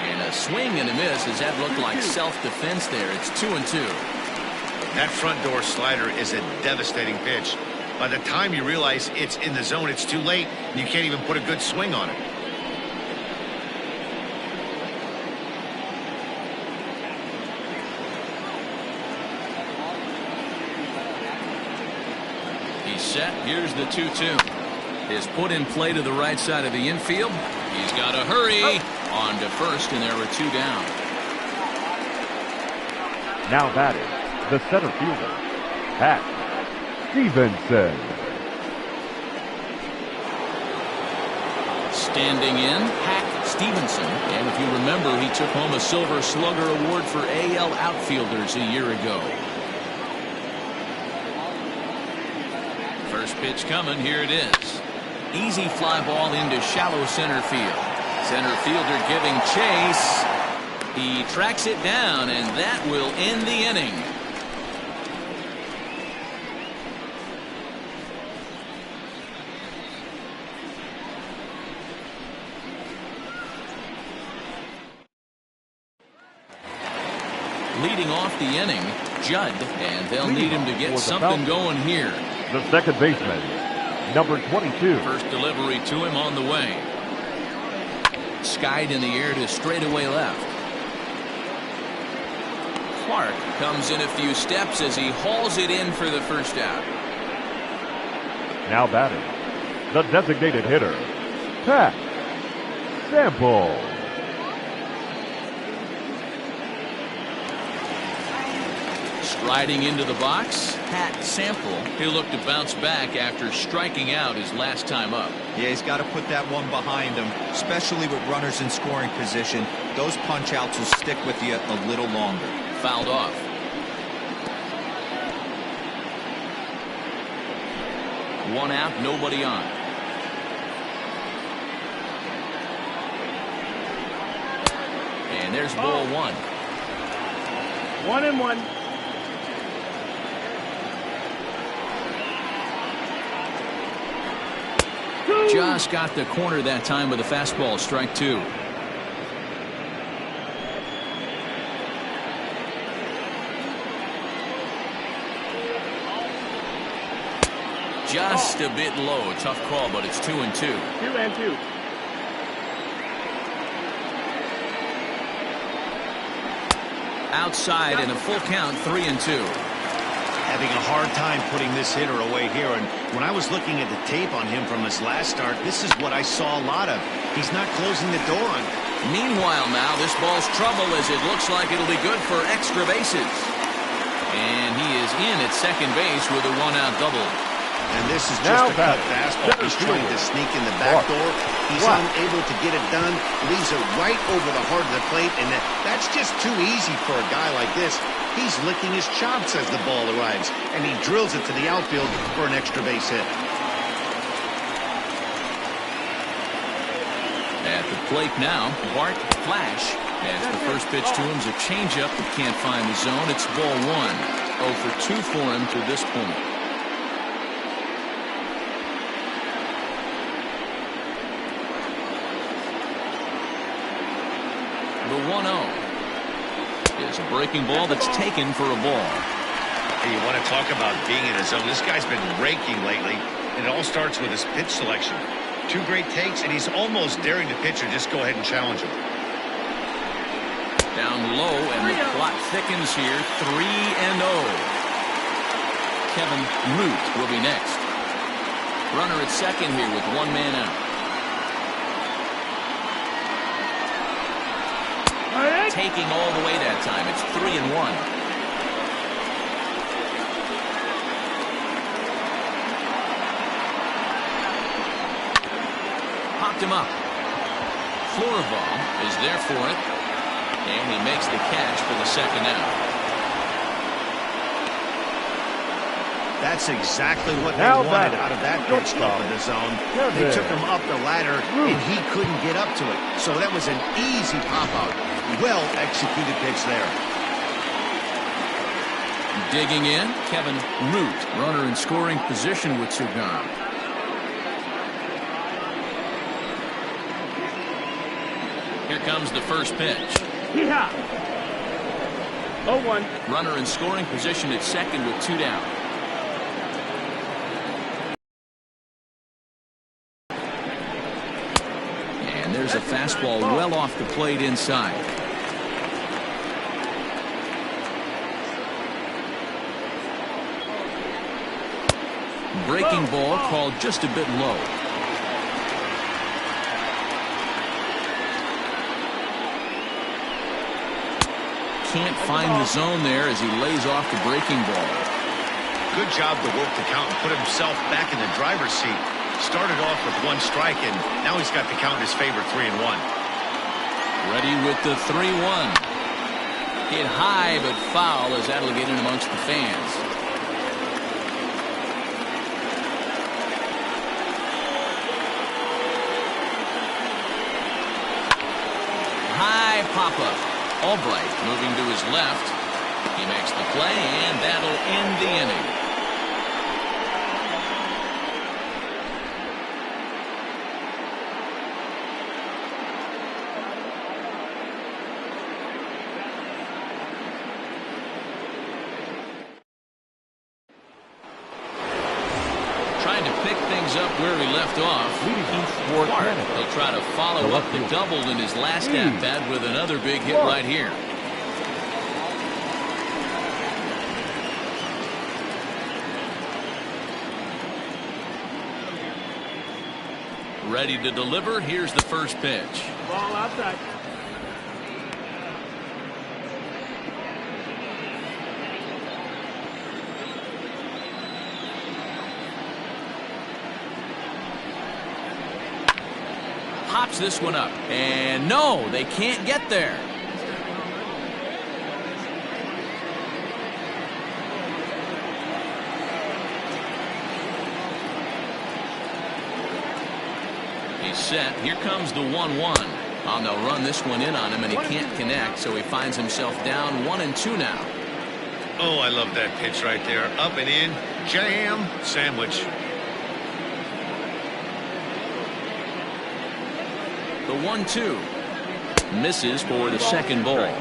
And a swing and a miss. As that looked like self-defense there. It's 2-2. That front door slider is a devastating pitch. By the time you realize it's in the zone, it's too late. You can't even put a good swing on it. He's set. Here's the 2-2. Is put in play to the right side of the infield. He's got to hurry. On to first, and there were 2 down. Now batting, the center fielder, Pat Stevenson. Standing in, Hack Stevenson. And if you remember, he took home a Silver Slugger Award for AL outfielders a year ago. First pitch coming. Here it is. Easy fly ball into shallow center field. Center fielder giving chase. He tracks it down, and that will end the inning. Leading off the inning, Judd, and they'll need him to get something going here. The second baseman, number 22. First delivery to him on the way. Skied in the air to straightaway left. Clark comes in a few steps as he hauls it in for the first out. Now batting, the designated hitter, Pat Sample. Striding into the box, Pat Sample. He'll look to bounce back after striking out his last time up. Yeah, he's got to put that one behind him, especially with runners in scoring position. Those punch outs will stick with you a little longer. Fouled off. One out, nobody on. And there's ball one. 1-1. Just got the corner that time with a fastball, strike two. Just a bit low. Tough call, but it's 2-2. 2-2. Outside and a full count, 3-2. Having a hard time putting this hitter away here, and when I was looking at the tape on him from his last start, this is what I saw a lot of. He's not closing the door on. Meanwhile now, this ball's trouble as it looks like it'll be good for extra bases. And he is in at second base with a one-out double. And this is just a cut fastball. He's trying to sneak in the back door. He's unable to get it done. Leaves it right over the heart of the plate, and that's just too easy for a guy like this. He's licking his chops as the ball arrives, and he drills it to the outfield for an extra base hit. At the plate now, Bart Flash. As the first pitch to him is a changeup that can't find the zone. It's ball one. 0 for 2 for him to this point. The 1-0 is a breaking ball that's taken for a ball. Hey, you want to talk about being in his zone? This guy's been raking lately, and it all starts with his pitch selection. 2 great takes, and he's almost daring the pitcher just go ahead and challenge him. Down low, and the clock thickens here. 3-0. Kevin Root will be next. Runner at second here with 1 man out. Taking all the way that time. It's 3-1. Popped him up. Floorbaugh is there for it. And he makes the catch for the second out. That's exactly what they wanted out of that pitch stop in the zone. They took him up the ladder, and he couldn't get up to it. So that was an easy pop-out. Well-executed pitch there. Digging in, Kevin Root, runner in scoring position with Cigar. Here comes the first pitch. Yeehaw! 0-1. Runner in scoring position at second with 2 down. And there's a fastball well off the plate inside. Breaking ball called just a bit low. Can't find the zone there as he lays off the breaking ball. Good job to work the count and put himself back in the driver's seat. Started off with 1 strike, and now he's got the count in his favor, 3-1. Ready with the 3-1. Hit high but foul as that'll get in amongst the fans. High pop-up. Albright moving to his left. He makes the play, and that'll end the inning. Trying to pick things up where he left off. He'll try to follow up the double in his last at-bat with another big hit right here. Ready to deliver. Here's the first pitch. Ball outside. Pops this one up. And no, they can't get there. He's set. Here comes the 1-1. They'll run this one in on him, and he can't connect, so he finds himself down 1-2 now. Oh, I love that pitch right there. Up and in, jam, sandwich. The 1-2 misses for the second ball.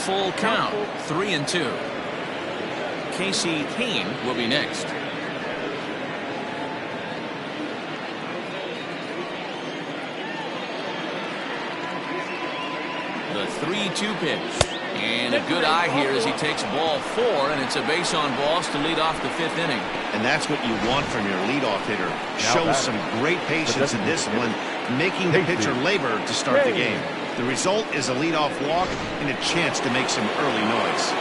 Full count, 3-2. Casey Kane will be next. The 3-2 pitch. And a good eye here as he takes ball 4, and it's a base on balls to lead off the 5th inning. And that's what you want from your leadoff hitter. Shows some great patience and discipline, making the pitcher labor to start the game. The result is a leadoff walk and a chance to make some early noise.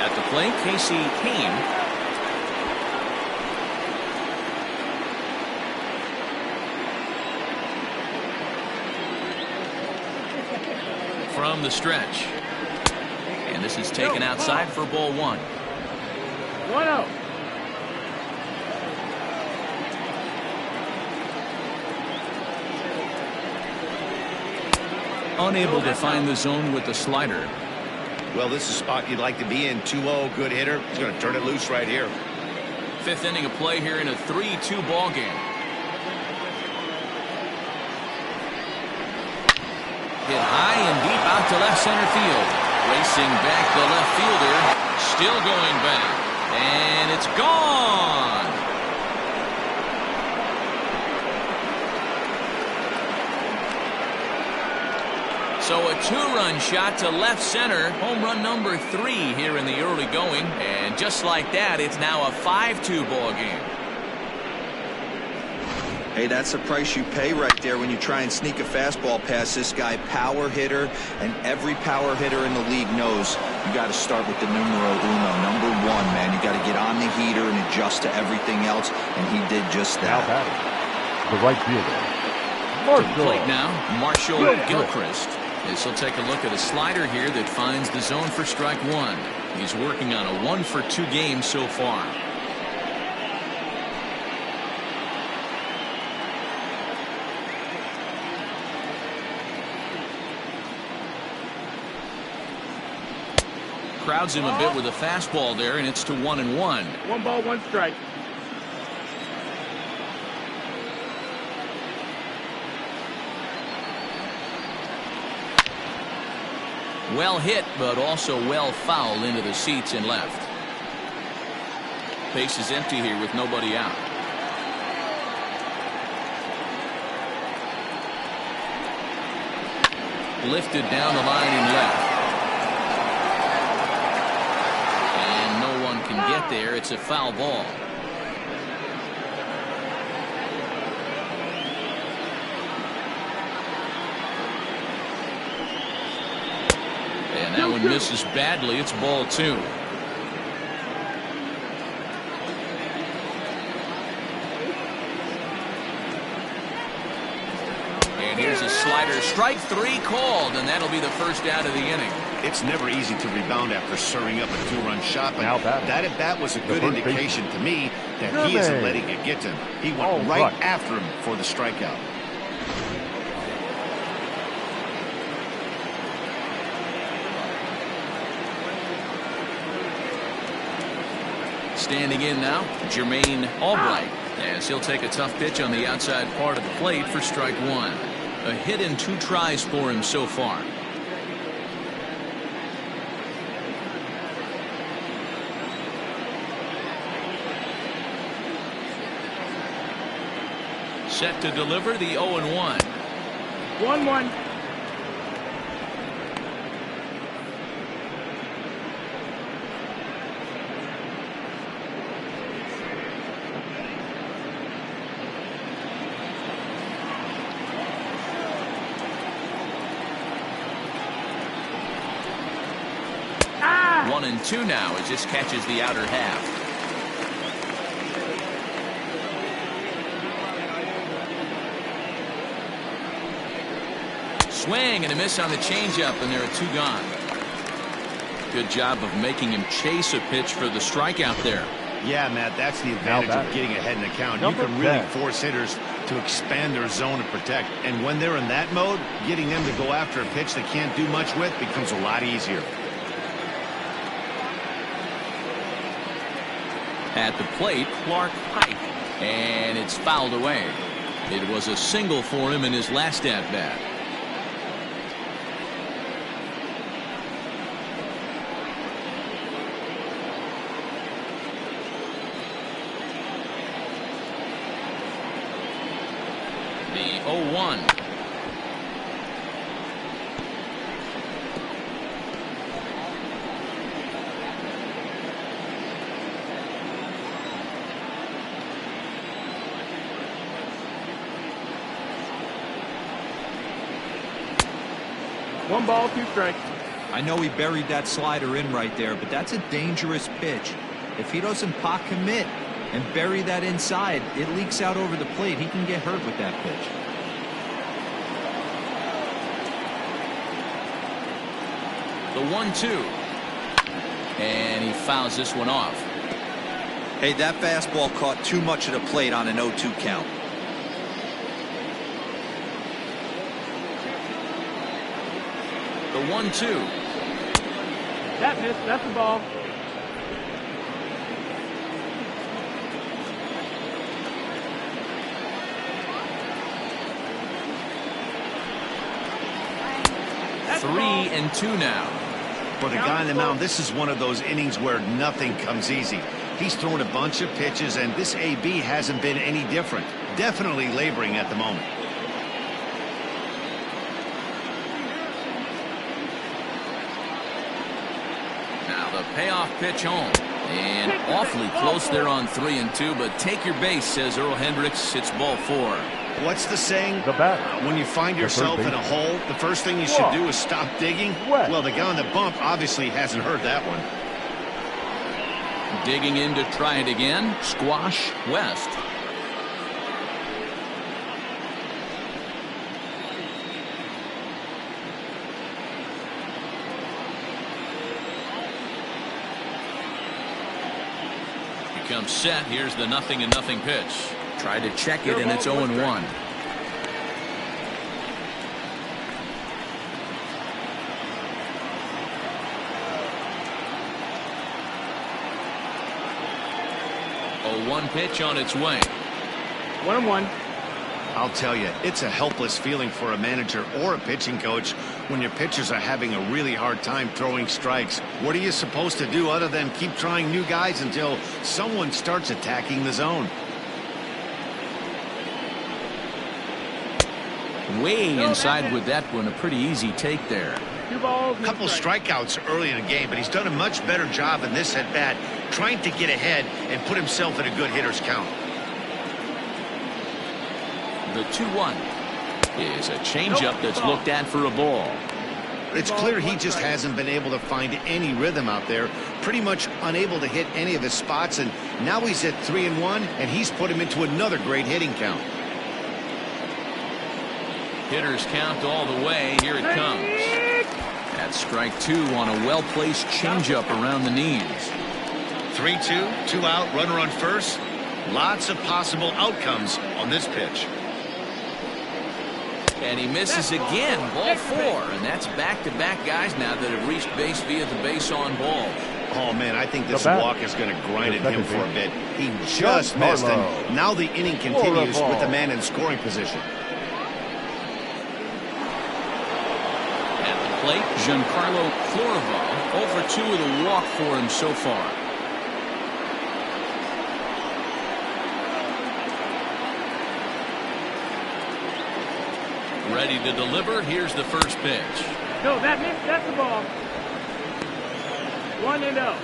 At the plate, Casey Kane. From the stretch. And this is taken outside for ball 1. 1-0. Unable to find the zone with the slider. Well, this is a spot you'd like to be in. 2-0, good hitter. He's going to turn it loose right here. 5th inning of play here in a 3-2 ball game. Hit high and deep out to left center field. Racing back the left fielder. Still going back. And it's gone. So a 2-run shot to left center. Home run number 3 here in the early going. And just like that, it's now a 5-2 ball game. Hey, that's the price you pay right there when you try and sneak a fastball past this guy. Power hitter, and every power hitter in the league knows you got to start with the numero uno, number 1, man. You got to get on the heater and adjust to everything else, and he did just that. Now batting, the right fielder, To the plate now, Marshall Gilchrist. As he'll take a look at a slider here that finds the zone for strike 1. He's working on a 1-for-2 game so far. Crowds him a bit with a fastball there, and it's to 1-1. 1 ball, 1 strike. Well hit, but also well fouled into the seats and left. Base is empty here with nobody out. Lifted down the line and left. And no one can get there. It's a foul ball. And that one misses badly. It's ball 2. And here's a slider. Strike 3 called, and that'll be the first out of the inning. It's never easy to rebound after serving up a 2-run shot, but Now batting. that at bat was a good first indication baseman. to me that he isn't letting it get to him. He went right after him for the strikeout. Standing in now, Jermaine Albright, as he'll take a tough pitch on the outside part of the plate for strike 1. A hit in 2 tries for him so far. Set to deliver the 0-1. 1-1. Ah! 1-2 now as this catches the outer half. swing and a miss on the changeup, and there are 2 gone. Good job of making him chase a pitch for the strikeout there. Yeah, Matt, that's the advantage of getting ahead in the count. You can really force hitters to expand their zone and protect. And when they're in that mode, getting them to go after a pitch they can't do much with becomes a lot easier. At the plate, Clark Pike. And it's fouled away. It was a single for him in his last at-bat. The 0-1. One ball, 2 strikes. I know he buried that slider in right there, but that's a dangerous pitch. If he doesn't pot commit and bury that inside, it leaks out over the plate. He can get hurt with that pitch. The 1-2. And he fouls this one off. Hey, that fastball caught too much of the plate on an 0-2 count. The 1-2. That missed. That's the ball. That's 3-2 now. For the guy on the mound, this is one of those innings where nothing comes easy. He's thrown a bunch of pitches, and this AB hasn't been any different. Definitely laboring at the moment. Now the payoff pitch home. And awfully close there on 3-2, but take your base, says Earl Hendricks. It's ball 4. What's the saying? The batter. When you find yourself in a hole, the first thing you should do is stop digging. Well, the guy on the bump obviously hasn't heard that one. Digging in to try it again. Squash West. Comes set. Here's the 0-0 pitch. Tried to check it, and it's 0-1. A 1 pitch on its way. 1-1. I'll tell you, it's a helpless feeling for a manager or a pitching coach when your pitchers are having a really hard time throwing strikes. What are you supposed to do other than keep trying new guys until someone starts attacking the zone? Way inside with that one. A pretty easy take there. 2 balls. A couple strikeouts early in the game, but he's done a much better job in this at-bat trying to get ahead and put himself in a good hitter's count. The 2-1 is a changeup that's looked at for a ball. It's clear he just hasn't been able to find any rhythm out there. Pretty much unable to hit any of his spots, and now he's at 3-1, and he's put him into another great hitting count. Hitters count all the way. Here it comes. That's strike 2 on a well-placed changeup around the knees. 3-2, 2 out, runner on first. Lots of possible outcomes on this pitch. And he misses again. Ball 4. And that's back-to-back guys now that have reached base via the base on ball. Oh, man, I think this walk is going to grind at him for a bit. He just missed, and now the inning continues with the man in scoring position. At the plate, Giancarlo Florival, over 2 with a walk for him so far. Ready to deliver. Here's the first pitch. No, that missed. That's the ball. 1-0.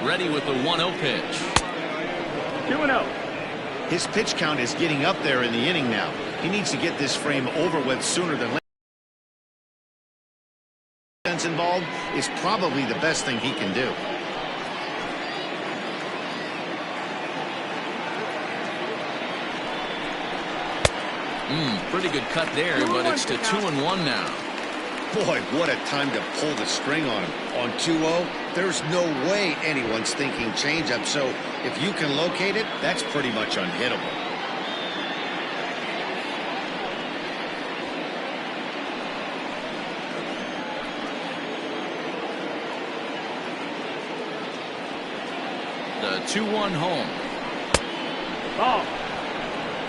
Ready with the 1-0 pitch. 2-0. His pitch count is getting up there in the inning now. He needs to get this frame over with sooner than later. Involved is probably the best thing he can do. Pretty good cut there, but it's to 2-1 now. Boy, what a time to pull the string on him. On 2-0, there's no way anyone's thinking changeup, so if you can locate it, that's pretty much unhittable. The 2-1 home. Ball.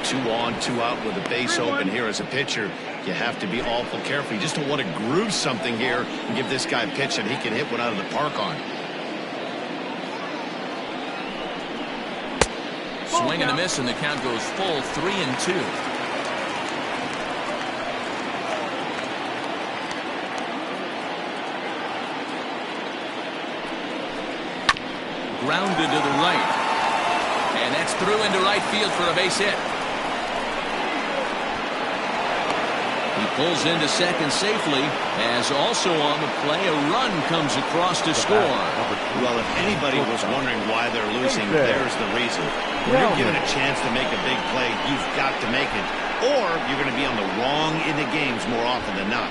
2 on, 2 out with the base open here as a pitcher. You have to be awful careful. You just don't want to groove something here and give this guy a pitch that he can hit one out of the park on. Swing and a miss, and the count goes full 3-2. Grounded to the right. And that's through into right field for a base hit. He pulls into second safely, as also on the play, a run comes across to score. Well, if anybody was wondering why they're losing, there's the reason. When you're given a chance to make a big play, you've got to make it, or you're going to be on the wrong end of games more often than not.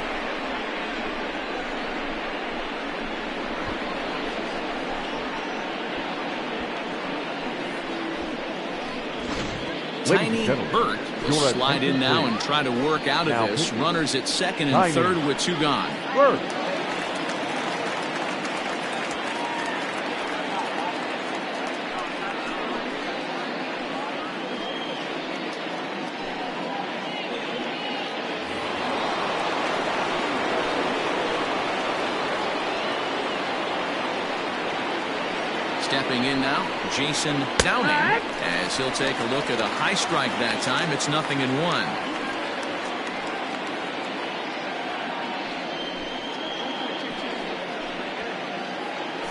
Tiny Burt will slide in now and try to work out of this. Runners at second and third with 2 gone. Burt. Stepping in now, Jason Downing, as he'll take a look at a high strike that time. It's 0-1.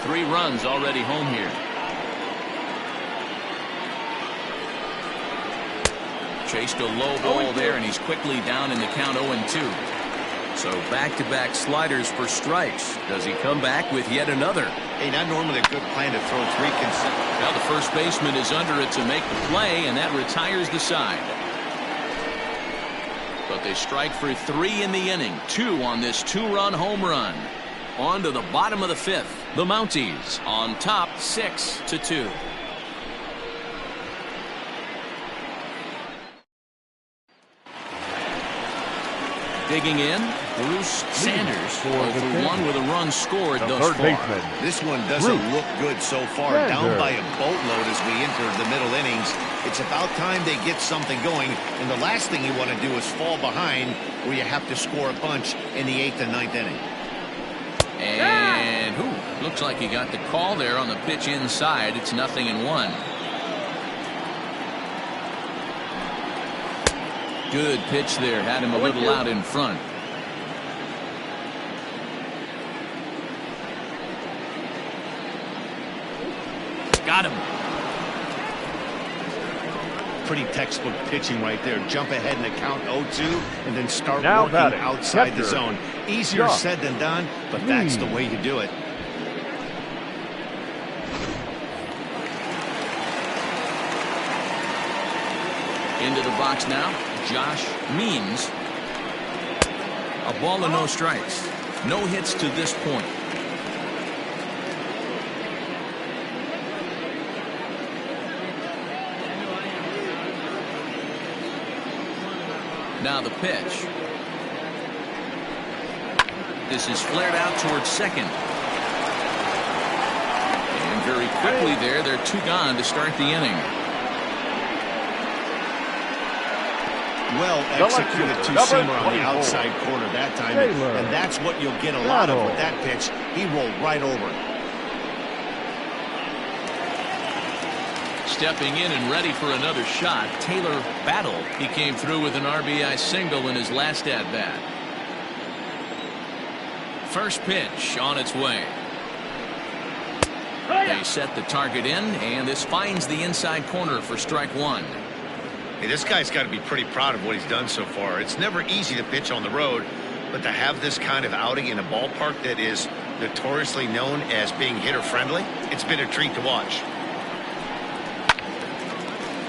3 runs already home here. Chased a low ball there, and he's quickly down in the count 0-2. So back-to-back sliders for strikes. Does he come back with yet another? Hey, not normally a good plan to throw 3 consecutive. Now the first baseman is under it to make the play, and that retires the side. But they strike for 3 in the inning. 2 on this 2-run home run. On to the bottom of the 5th. The Mounties on top 6-2. Digging in, Bruce Sanders for 1 with a run scored thus far. Baseman. This one doesn't look good so far. Down by a boatload as we enter the middle innings. It's about time they get something going, and the last thing you want to do is fall behind where you have to score a bunch in the 8th and 9th inning. And looks like he got the call there on the pitch inside. It's 0-1. Good pitch there, had him a little out in front. Got him. Pretty textbook pitching right there. Jump ahead in the count 0-2 and then start Now working outside the zone. Easier said than done, but that's the way you do it. Into the box now, Josh Means. A ball and no strikes. No hits to this point. Now the pitch. This is flared out towards second. And very quickly there, they're 2 gone to start the inning. Well executed 2-seamer on the outside corner that time, and that's what you'll get a lot of with that pitch. He rolled right over it. Stepping in and ready for another shot, Taylor Battle. He came through with an RBI single in his last at-bat. First pitch on its way. They set the target in, and this finds the inside corner for strike 1. Hey, this guy's got to be pretty proud of what he's done so far. It's never easy to pitch on the road, but to have this kind of outing in a ballpark that is notoriously known as being hitter-friendly, it's been a treat to watch.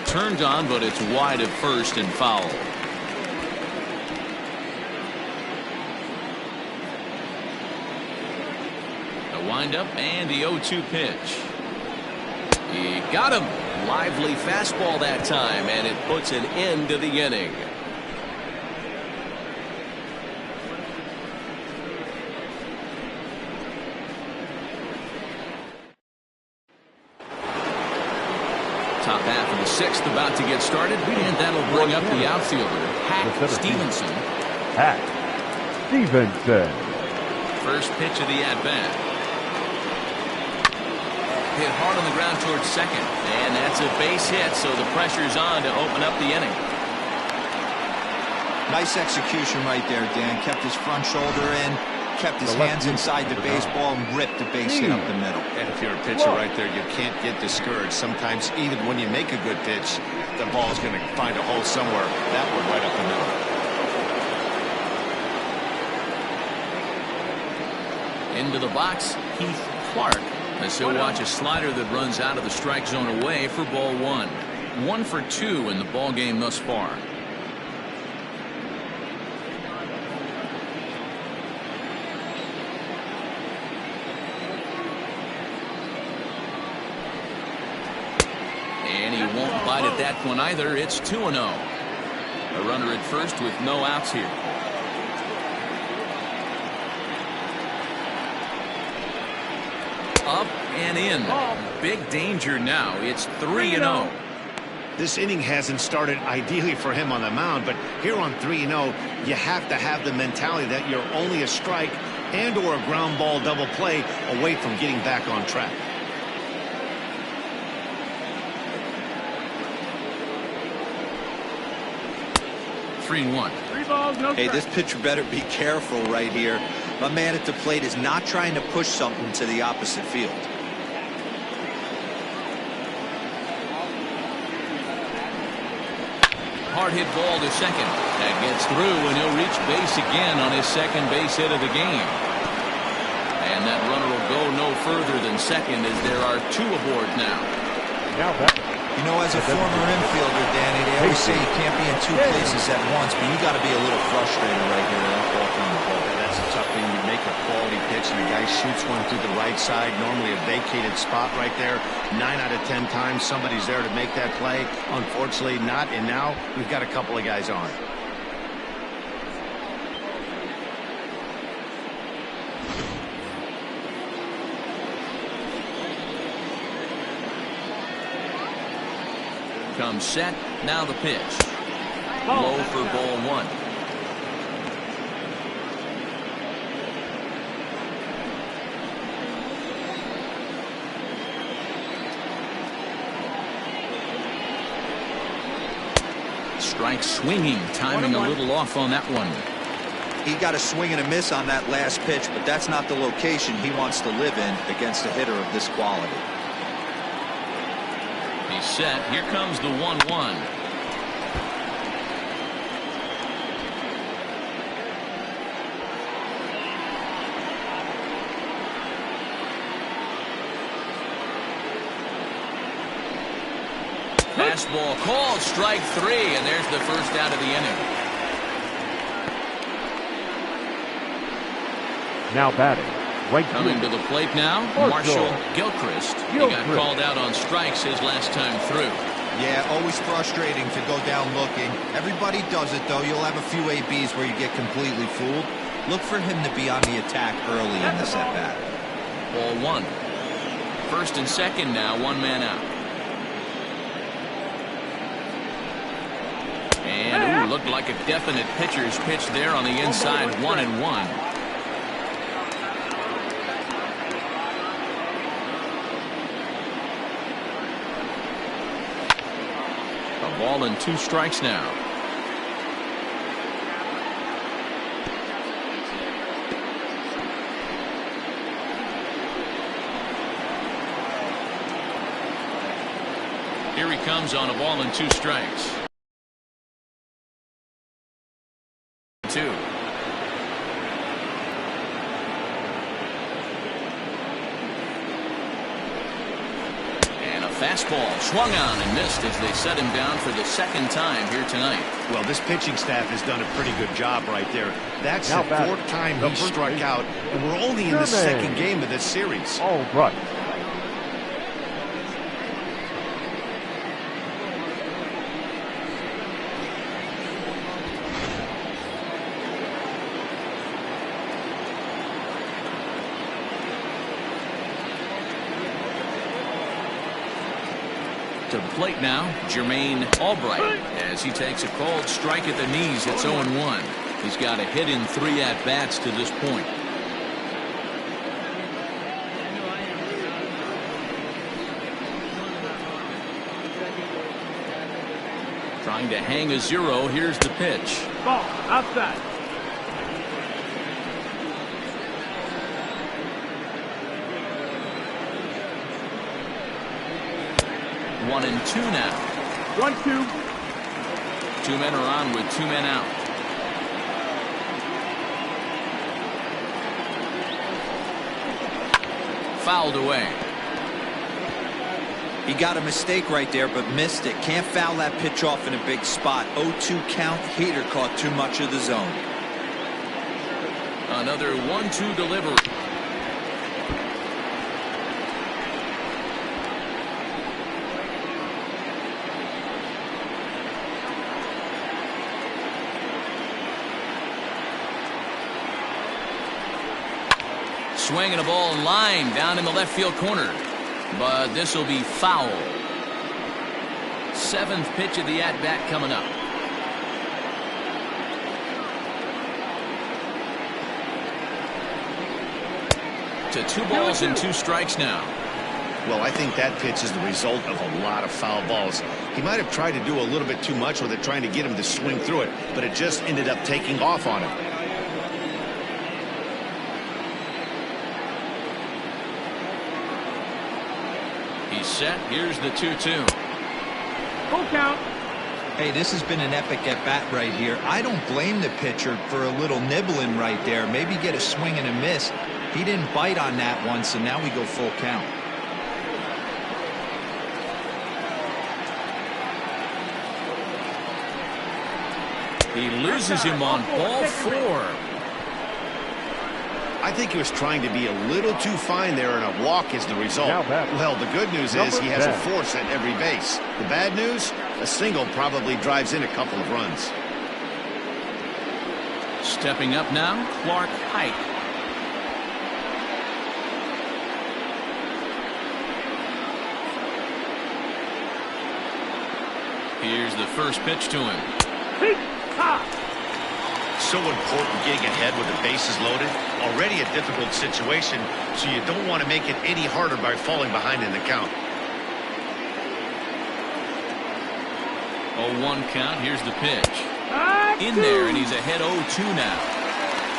Turned on, but it's wide at first and foul. windup and the 0-2 pitch. He got him. Lively fastball that time, and it puts an end to the inning. Top half of the sixth about to get started, and that'll bring up the outfielder, Hack Stevenson. Hack Stevenson. First pitch of the at-bat. Hit hard on the ground towards second, and that's a base hit, so the pressure's on to open up the inning. Nice execution right there, Dan. Kept his front shoulder in, kept his hands inside the baseball, and ripped the base hit up the middle. And if you're a pitcher right there, you can't get discouraged. Sometimes even when you make a good pitch, the ball's going to find a hole somewhere. That one right up the middle. Into the box, Heath Clark, as he'll watch a slider that runs out of the strike zone away for ball one. 1 for 2 in the ball game thus far. And he won't bite at that one either. It's 2-0. A runner at first with no outs here. Up and in. Big danger now. It's 3-0. This inning hasn't started ideally for him on the mound, but here on 3-0, you have to have the mentality that you're only a strike and or a ground ball double play away from getting back on track. Three and one. 3 balls, no Hey, strikes. this pitcher better be careful right here. My man at the plate is not trying to push something to the opposite field. Hard hit ball to second. That gets through, and he'll reach base again on his second base hit of the game. And that runner will go no further than second, as there are 2 aboard now. Now back. You know, as a former infielder, Danny, they always say you can't be in 2 places at once, but you got to be a little frustrated right here with that ball coming the ball. That's a tough thing. You make a quality pitch and the guy shoots one through the right side, normally a vacated spot right there. 9 out of 10 times somebody's there to make that play. Unfortunately not, and now we've got a couple of guys on. Comes set. Now the pitch. Low for ball one. Strike swinging, timing a little off on that one. He got a swing and a miss on that last pitch, but that's not the location he wants to live in against a hitter of this quality. He's set. Here comes the 1-1. Fastball called, strike 3, and there's the first out of the inning. Now batting. Right Coming to field. the plate now, Marshall Gilchrist. He got called out on strikes his last time through. Yeah, always frustrating to go down looking. Everybody does it, though. You'll have a few ABs where you get completely fooled. Look for him to be on the attack early in this at-bat. Ball one. First and second now, 1 man out. And looked like a definite pitcher's pitch there on the inside, 1-1. A ball and 2 strikes now. Here he comes on a ball and 2 strikes. 2. And a fastball fastball swung on and missed as they set him down for the second time here tonight. Well, this pitching staff has done a pretty good job right there. That's the fourth time he struck out, and we're only in the second game of this series. All right. To the plate now, Jermaine Albright, as he takes a called strike at the knees. It's 0-1. He's got a hit in 3 at-bats to this point. Trying to hang a 0. Here's the pitch. Ball, outside. One and 2 now. 1-2. 2 men are on with 2 men out. Fouled away. He got a mistake right there, but missed it. Can't foul that pitch off in a big spot. 0-2 count. Heater caught too much of the zone. Another 1-2 delivery. Swinging a ball in line down in the left field corner, but this will be foul. 7th pitch of the at-bat coming up. To 2 balls and 2 strikes now. Well, I think that pitch is the result of a lot of foul balls. He might have tried to do a little bit too much with it, trying to get him to swing through it, but it just ended up taking off on him. He's set. Here's the 2-2. Full count. Hey, this has been an epic at-bat right here. I don't blame the pitcher for a little nibbling right there. Maybe get a swing and a miss. He didn't bite on that one, so now we go full count. He loses him on ball 4. I think he was trying to be a little too fine there, and a walk is the result. Well, the good news is he has a force at every base. The bad news, a single probably drives in a couple of runs. Stepping up now, Clark Hike. Here's the first pitch to him. So important getting ahead with the bases loaded. Already a difficult situation, so you don't want to make it any harder by falling behind in the count. 0-1 count. Here's the pitch. In there, and he's ahead 0-2 now.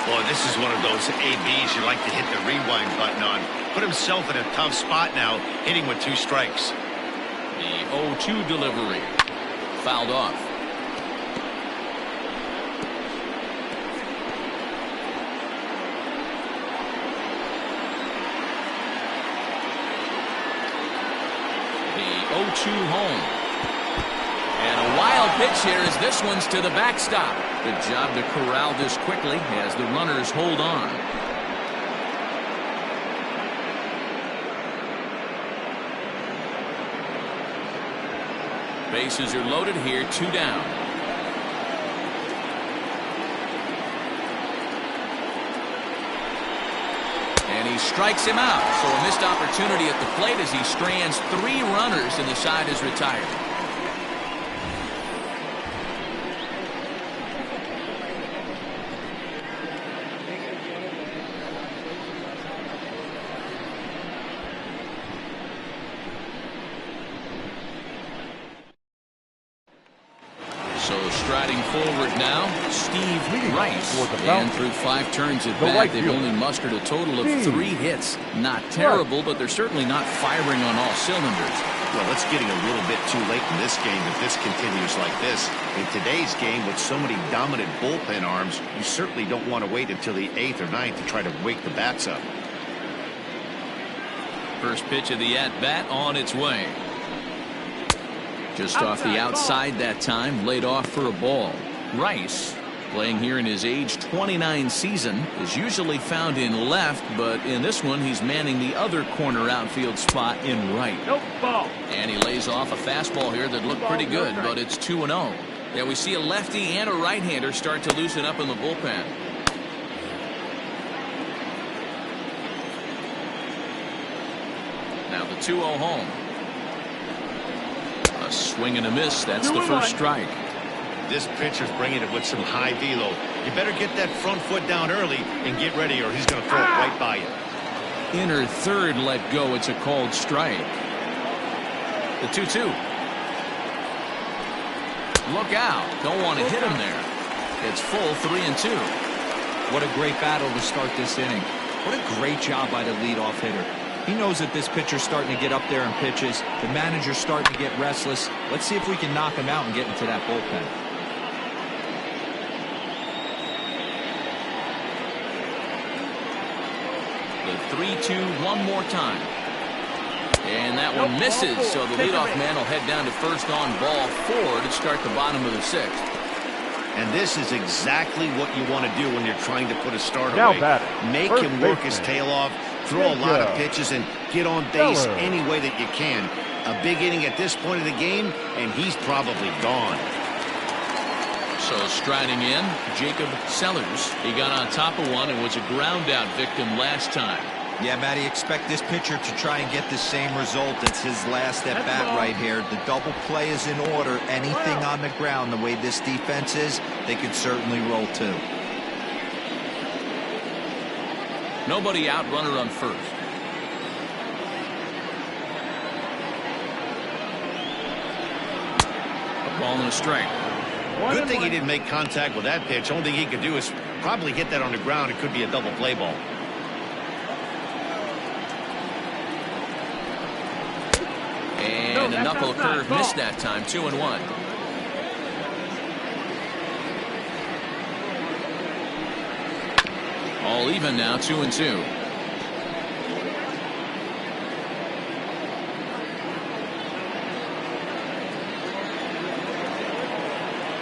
Boy, this is one of those ABs you like to hit the rewind button on. Put himself in a tough spot now, hitting with 2 strikes. The 0-2 delivery. Fouled off. The 0-2 home. And a wild pitch here as this one's to the backstop. Good job to corral this quickly as the runners hold on. Bases are loaded here, 2 down. And he strikes him out. So a missed opportunity at the plate as he strands 3 runners and the side is retired. Striding forward now, Steve Rice. And through 5 turns at bat, they've only mustered a total of 3 hits. Not terrible, but they're certainly not firing on all cylinders. Well, it's getting a little bit too late in this game if this continues like this. In today's game, with so many dominant bullpen arms, you certainly don't want to wait until the 8th or 9th to try to wake the bats up. First pitch of the at-bat on its way. Just off the outside that time, laid off for a ball. Rice, playing here in his age 29 season, is usually found in left, but in this one he's manning the other corner outfield spot in right. Nope, ball. And he lays off a fastball here that looked pretty good, but it's 2-0. Yeah, we see a lefty and a right-hander start to loosen up in the bullpen. Now the 2-0 home. A swing and a miss. That's the first strike. This pitcher's bringing it with some high velo. You better get that front foot down early and get ready, or he's going to throw it right by you. Inner third let go. It's a called strike. The 2-2. Look out. Don't want to hit him there. It's full 3-2. What a great battle to start this inning. What a great job by the leadoff hitter. He knows that this pitcher's starting to get up there in pitches. The manager's starting to get restless. Let's see if we can knock him out and get into that bullpen. The 3-2 one more time. And that one misses, so the leadoff man will head down to first on ball 4 to start the bottom of the 6th. And this is exactly what you want to do when you're trying to put a starter Now away. batting, Make first him work baseman. his tail off, throw a lot of pitches, and get on base Miller. any way that you can. A big inning at this point of the game, and he's probably gone. So striding in, Jacob Sellers. He got on top of one and was a ground out victim last time. Yeah, Matty, expect this pitcher to try and get the same result. It's his last at bat right here. The double play is in order. Anything on the ground, the way this defense is, they could certainly roll too. Nobody out, runner on first. A ball and a strike. Good thing he didn't make contact with that pitch. Only thing he could do is probably hit that on the ground. It could be a double play ball. And a knuckle curve missed that time. 2-1. All even now. 2-2.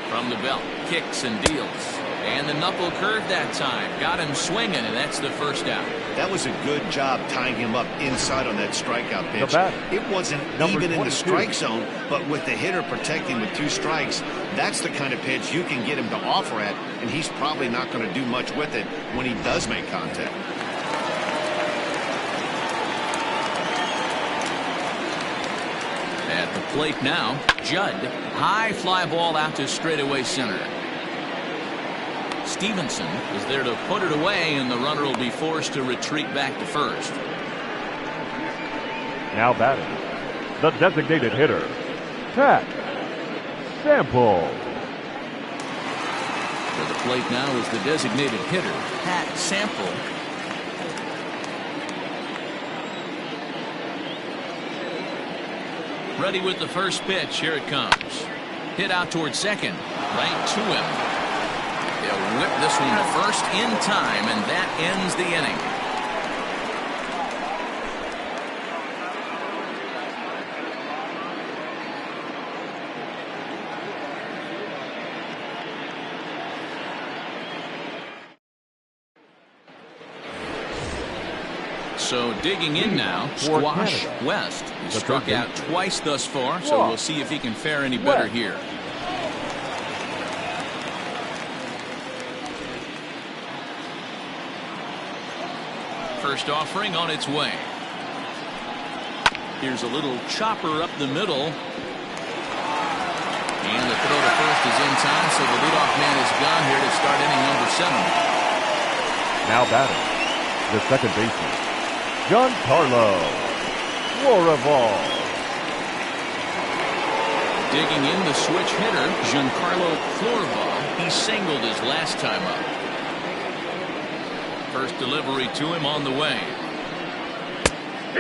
From the belt, kicks and deals. And the knuckle curve that time. Got him swinging, and that's the first out. That was a good job tying him up inside on that strikeout pitch. It wasn't Number even in 22. the strike zone, but with the hitter protecting with 2 strikes, that's the kind of pitch you can get him to offer at, and he's probably not going to do much with it when he does make contact. At the plate now, Judd. High fly ball out to straightaway center. Stevenson is there to put it away, and the runner will be forced to retreat back to first. Now batting, the designated hitter, Pat Sample. To the plate now is the designated hitter, Pat Sample. Ready with the first pitch. Here it comes. Hit out towards second. Right to him. They'll whip this one to first in time, and that ends the inning. So digging in now, Squash West. He struck out twice thus far, so we'll see if he can fare any better here. First offering on its way. Here's a little chopper up the middle. And the throw to first is in time, so the leadoff man is gone here to start inning number 7. Now batting, the second baseman, Giancarlo Florival. Digging in the switch hitter, Giancarlo Florival. He singled his last time up. First delivery to him on the way.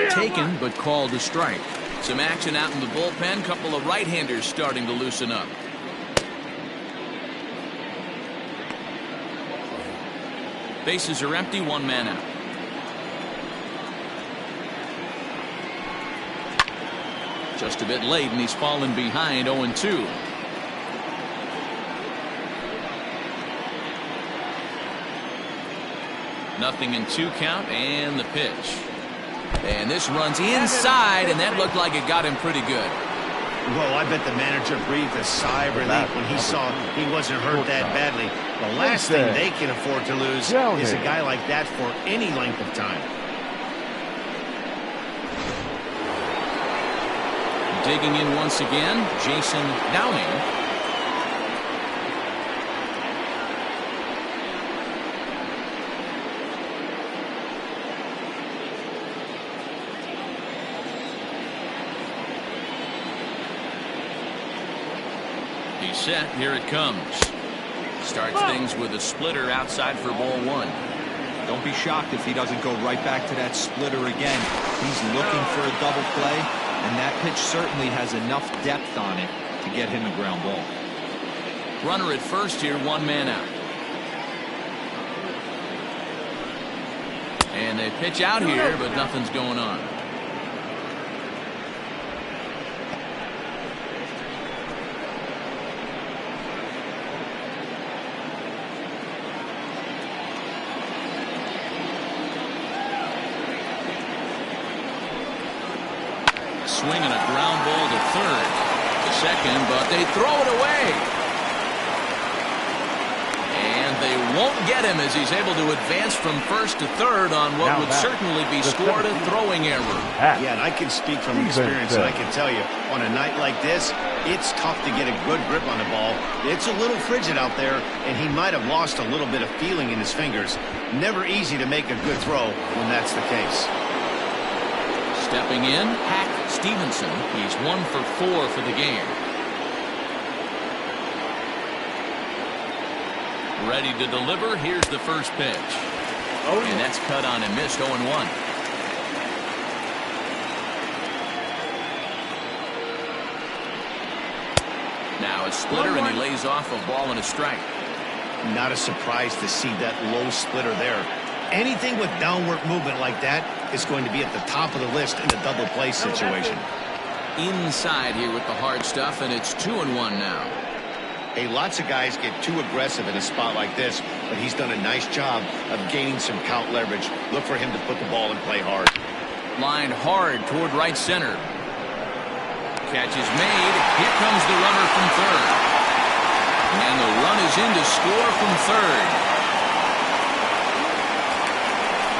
Taken, but called a strike. Some action out in the bullpen. Couple of right-handers starting to loosen up. Bases are empty, 1 man out. Just a bit late, and he's fallen behind 0-2. Nothing in 2 count, and the pitch. And this runs inside, and that looked like it got him pretty good. Well, I bet the manager breathed a sigh of relief when he saw he wasn't hurt that badly. The last thing they can afford to lose is a guy like that for any length of time. Digging in once again, Jason Downing. He's set. Here it comes. Starts things with a splitter outside for ball 1. Don't be shocked if he doesn't go right back to that splitter again. He's looking for a double play, and that pitch certainly has enough depth on it to get him a ground ball. Runner at first here, 1 man out. And they pitch out here, but nothing's going on. Swinging a ground ball to third. To second, but they throw it away. And they won't get him as he's able to advance from first to third on what would certainly be scored a throwing error. Yeah, and I can speak from experience, and I can tell you, on a night like this, it's tough to get a good grip on the ball. It's a little frigid out there, and he might have lost a little bit of feeling in his fingers. Never easy to make a good throw when that's the case. Stepping in, Hack Stevenson. He's 1 for 4 for the game. Ready to deliver. Here's the first pitch. And that's cut on and missed. 0-1. Now a splitter, and he lays off a ball and a strike. Not a surprise to see that low splitter there. Anything with downward movement like that is going to be at the top of the list in a double play situation. Inside here with the hard stuff, and it's 2-1 now. Hey, lots of guys get too aggressive in a spot like this, but he's done a nice job of gaining some count leverage. Look for him to put the ball in play hard. Lined hard toward right center. Catch is made. Here comes the runner from third. And the run is in to score from third.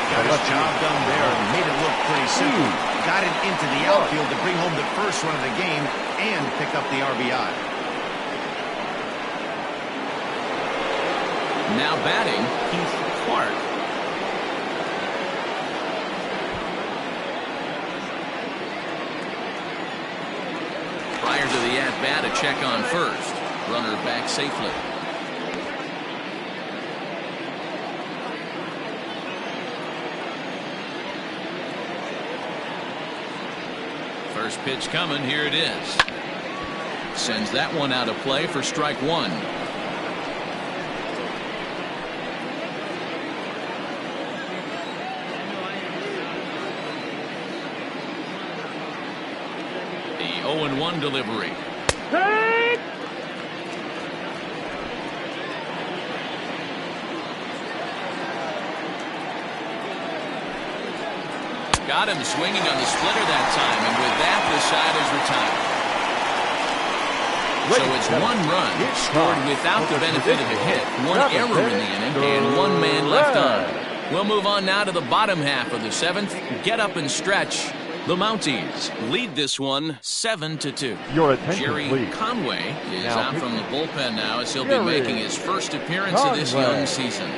Got his job done there and made it look pretty simple. Got it into the outfield to bring home the first run of the game and pick up the RBI. Now batting, Keith Clark. Prior to the at-bat, a check on first. Runner back safely. First pitch coming. Here it is. Sends that one out of play for strike 1. The 0-1 delivery. Got him swinging on the splitter that time, and with that, the side is retired. So it's 1 run scored without the benefit of a hit, 1 error in the inning, and 1 man left on. We'll move on now to the bottom half of the 7th. Get up and stretch. The Mounties lead this one 7-2. Your attention, Jerry please. Conway is Now, out from the bullpen now as he'll be making his first appearance of this young season.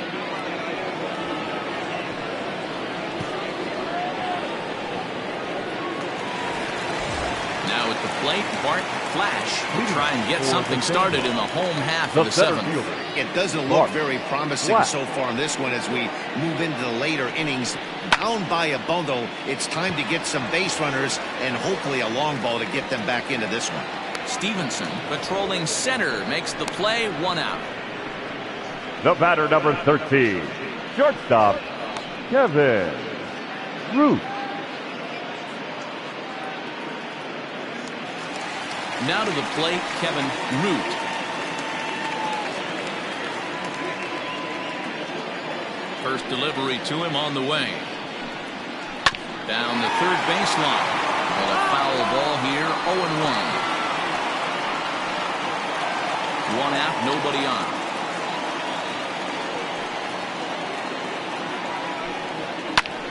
Now at the plate, Bart Flash will try and get something started in the home half of the 7th. It doesn't look very promising so far in this one as we move into the later innings. Down by a bundle, it's time to get some base runners and hopefully a long ball to get them back into this one. Stevenson patrolling center makes the play, 1 out. The batter, number 13, shortstop, Kevin Root. Now to the plate, Kevin Root. First delivery to him on the way. Down the third baseline. Well, a foul ball here, 0-1. One out, nobody on.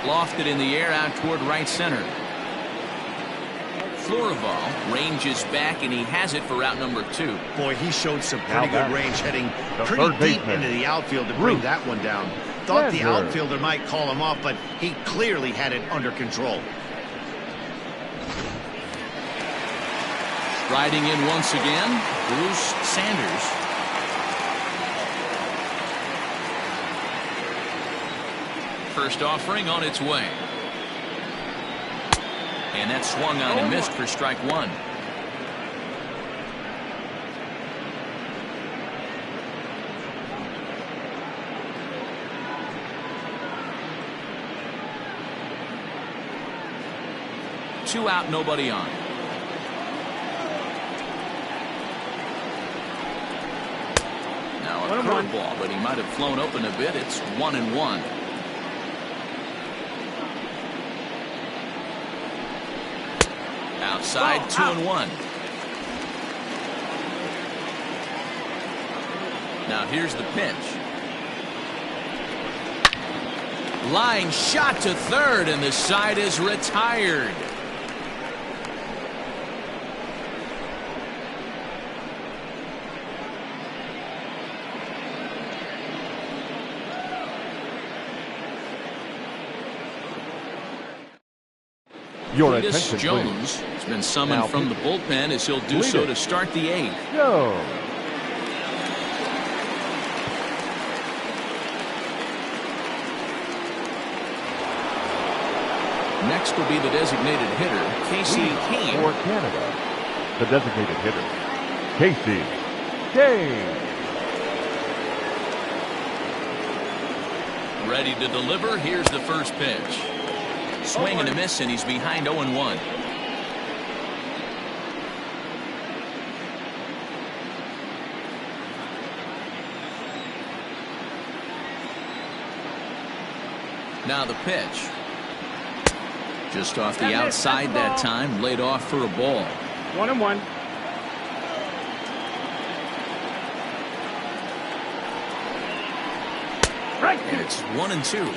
Lofted in the air out toward right center. Florival ranges back, and he has it for out number 2. Boy, he showed some pretty good range heading pretty deep into the outfield to bring that one down. Thought the outfielder might call him off, but he clearly had it under control. Riding in once again, Bruce Sanders. First offering on its way. And that swung on and missed for strike 1. Two out, nobody on. Now a curveball, but he might have flown open a bit. It's 1-1. Outside, 2-1. Now here's the pitch. Line shot to third, and the side is retired. Your Cletus attention, Jones please. has been summoned from the bullpen as he'll do so to start the 8th. Go. Next will be the designated hitter, Casey Kane. For Canada, the designated hitter, Casey Kane. Ready to deliver. Here's the first pitch. Swing and a miss, and he's behind 0-1. Now the pitch. Just off the outside that time, laid off for a ball. 1-1. And it's 1-2.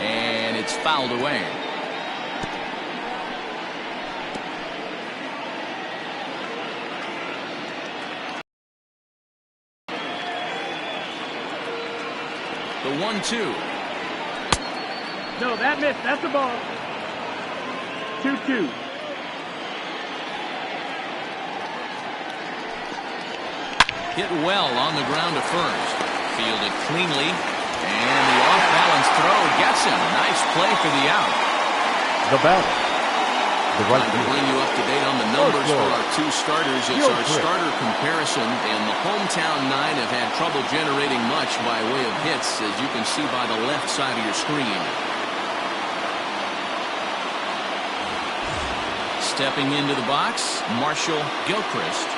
And it's fouled away. The 1-2. No, that missed. That's the ball. 2-2. Hit well on the ground to first. Fielded cleanly. And the off-balance throw gets him. Nice play for the out. The batter. The right Time to bring you up to date on the numbers for our 2 starters. It's our starter comparison, and the hometown 9 have had trouble generating much by way of hits, as you can see by the left side of your screen. Stepping into the box, Marshall Gilchrist.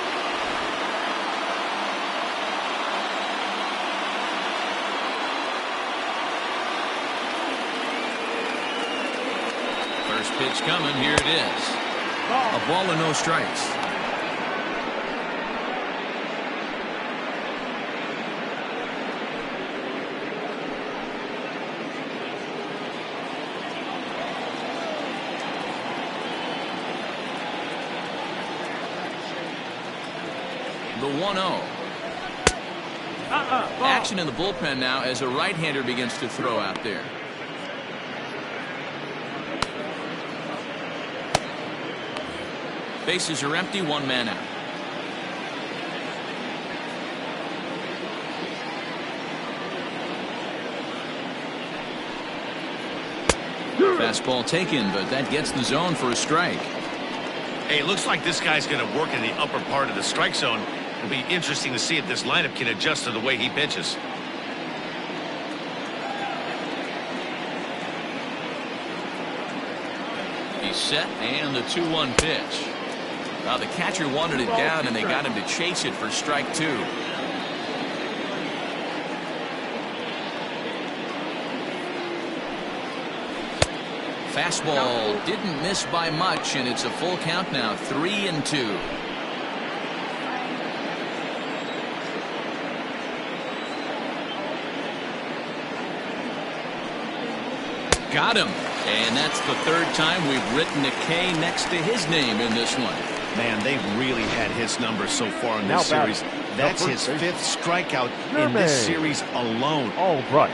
First pitch coming. Here it is. A ball and no strikes. The 1-0. Action in the bullpen now as a right-hander begins to throw out there. Bases are empty, 1 man out. Fastball taken, but that gets the zone for a strike. Hey, it looks like this guy's going to work in the upper part of the strike zone. It'll be interesting to see if this lineup can adjust to the way he pitches. He's set, and the 2-1 pitch. Now the catcher wanted it down, and they got him to chase it for strike 2. Fastball didn't miss by much, and it's a full count now, 3-2. Got him. And that's the third time we've written a K next to his name in this one. Man, they've really had his number so far in this series. That's his 5th strikeout in this series alone. All right.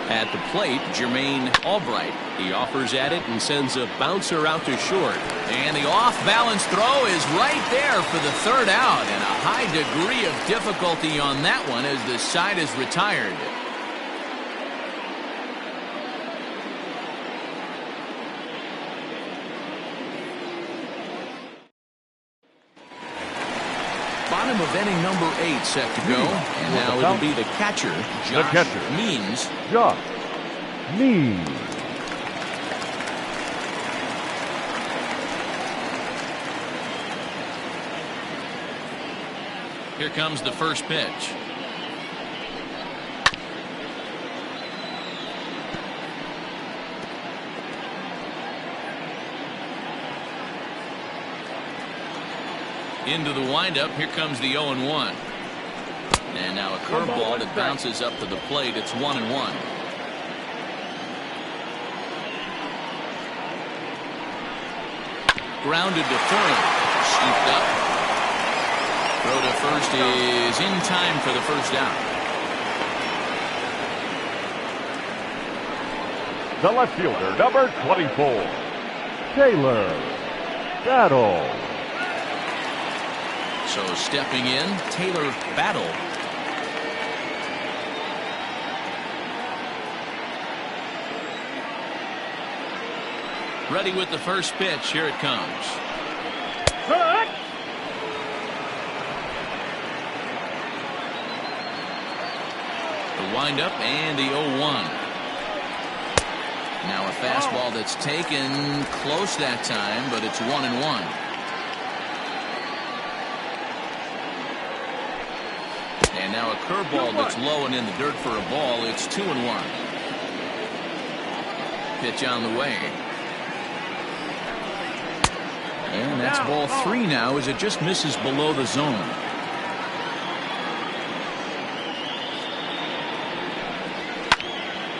At the plate, Jermaine Albright. He offers at it and sends a bouncer out to short. And the off-balance throw is right there for the 3rd out. And a high degree of difficulty on that one as the side is retired. Bottom of inning number 8 set to go. And now it'll be the catcher, Josh Means. Josh Means. Here comes the first pitch. Into the windup. Here comes the 0-1. And now a curveball that bounces up to the plate. It's 1-1. Grounded to third. Scooped up. Throw to first is in time for the first out. The left fielder, number 24, Taylor Battle. So stepping in, Taylor Battle. Ready with the first pitch. Here it comes. The windup and the 0-1. Now a fastball that's taken close that time, but it's 1-1. And now a curveball that's low and in the dirt for a ball. It's 2-1. Pitch on the way. And that's ball 3 now as it just misses below the zone.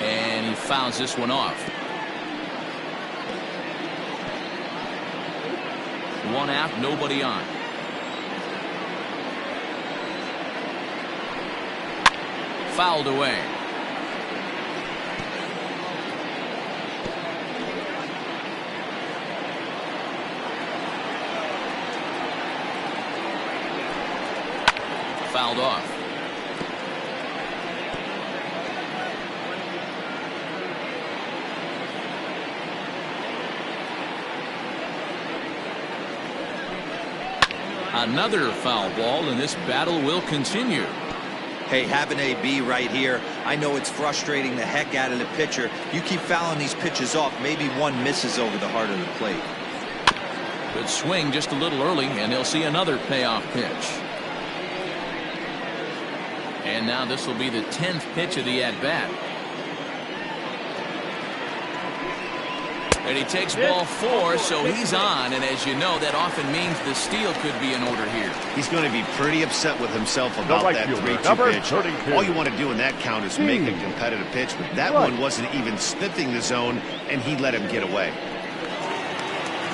And he fouls this one off. 1 out, nobody on. Fouled away. Fouled off. Another foul ball, and this battle will continue. Hey, have an AB right here. I know it's frustrating the heck out of the pitcher. You keep fouling these pitches off, maybe one misses over the heart of the plate. Good swing just a little early, and they'll see another payoff pitch. And now this will be the 10th pitch of the at-bat. And he takes ball 4, so he's on. And as you know, that often means the steal could be in order here. He's going to be pretty upset with himself about that 3-2 pitch. All you want to do in that count is make a competitive pitch, but that one wasn't even sniffing the zone, and he let him get away.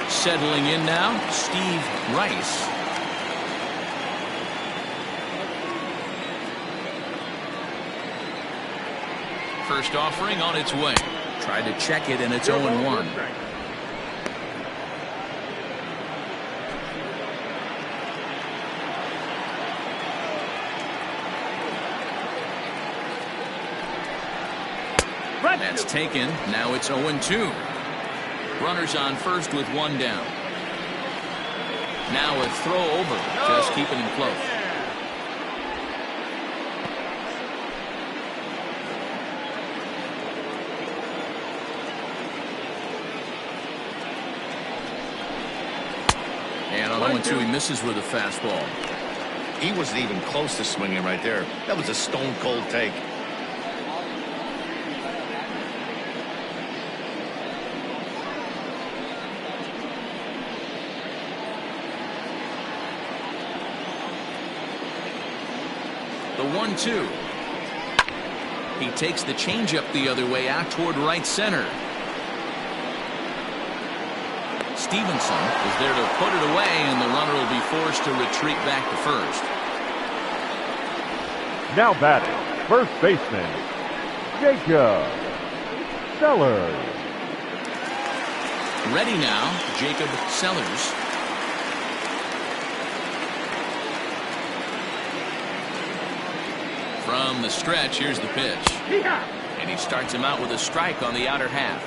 Settling in now, Steve Rice. First offering on its way. Tried to check it, and it's 0-1. That's taken. Now it's 0-2. Runners on first with one down. Now a throw over, just keeping him close. And on 0-2, he misses with a fastball. He wasn't even close to swinging right there. That was a stone-cold take. The 1-2. He takes the changeup the other way out toward right center. Stevenson is there to put it away, and the runner will be forced to retreat back to first. Now batting, first baseman, Jacob Sellers. Ready now, Jacob Sellers. From the stretch, here's the pitch. And he starts him out with a strike on the outer half.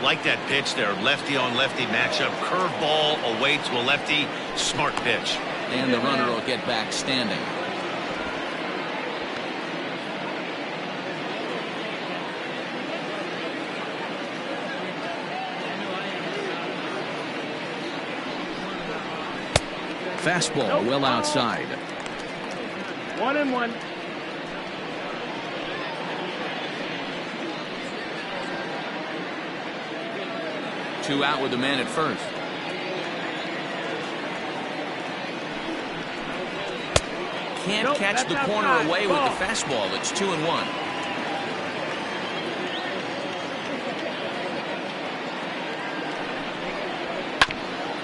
Like that pitch there, lefty on lefty matchup, curveball away to a lefty, smart pitch. And the runner will get back standing. Fastball well outside. 1-1. Two out with the man at first. Can't catch the corner away with the fastball. It's 2-1.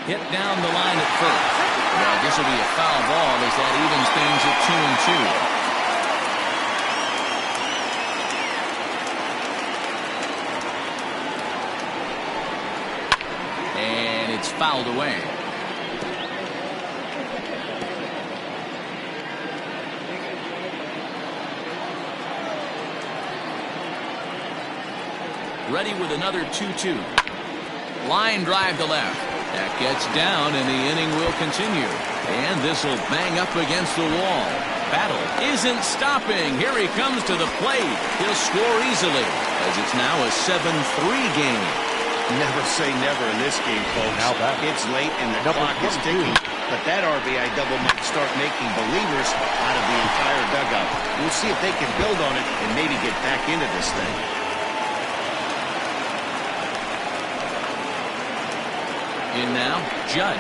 Hit down the line at first. Well, this will be a foul ball as that evens things at 2-2. It's fouled away. Ready with another 2-2. Line drive to left. That gets down, and the inning will continue. And this will bang up against the wall. Battle isn't stopping. Here he comes to the plate. He'll score easily as it's now a 7-3 game. Never say never in this game, folks. It's late and the clock is ticking, but that RBI double might start making believers out of the entire dugout. We'll see if they can build on it and maybe get back into this thing. In now, Judd.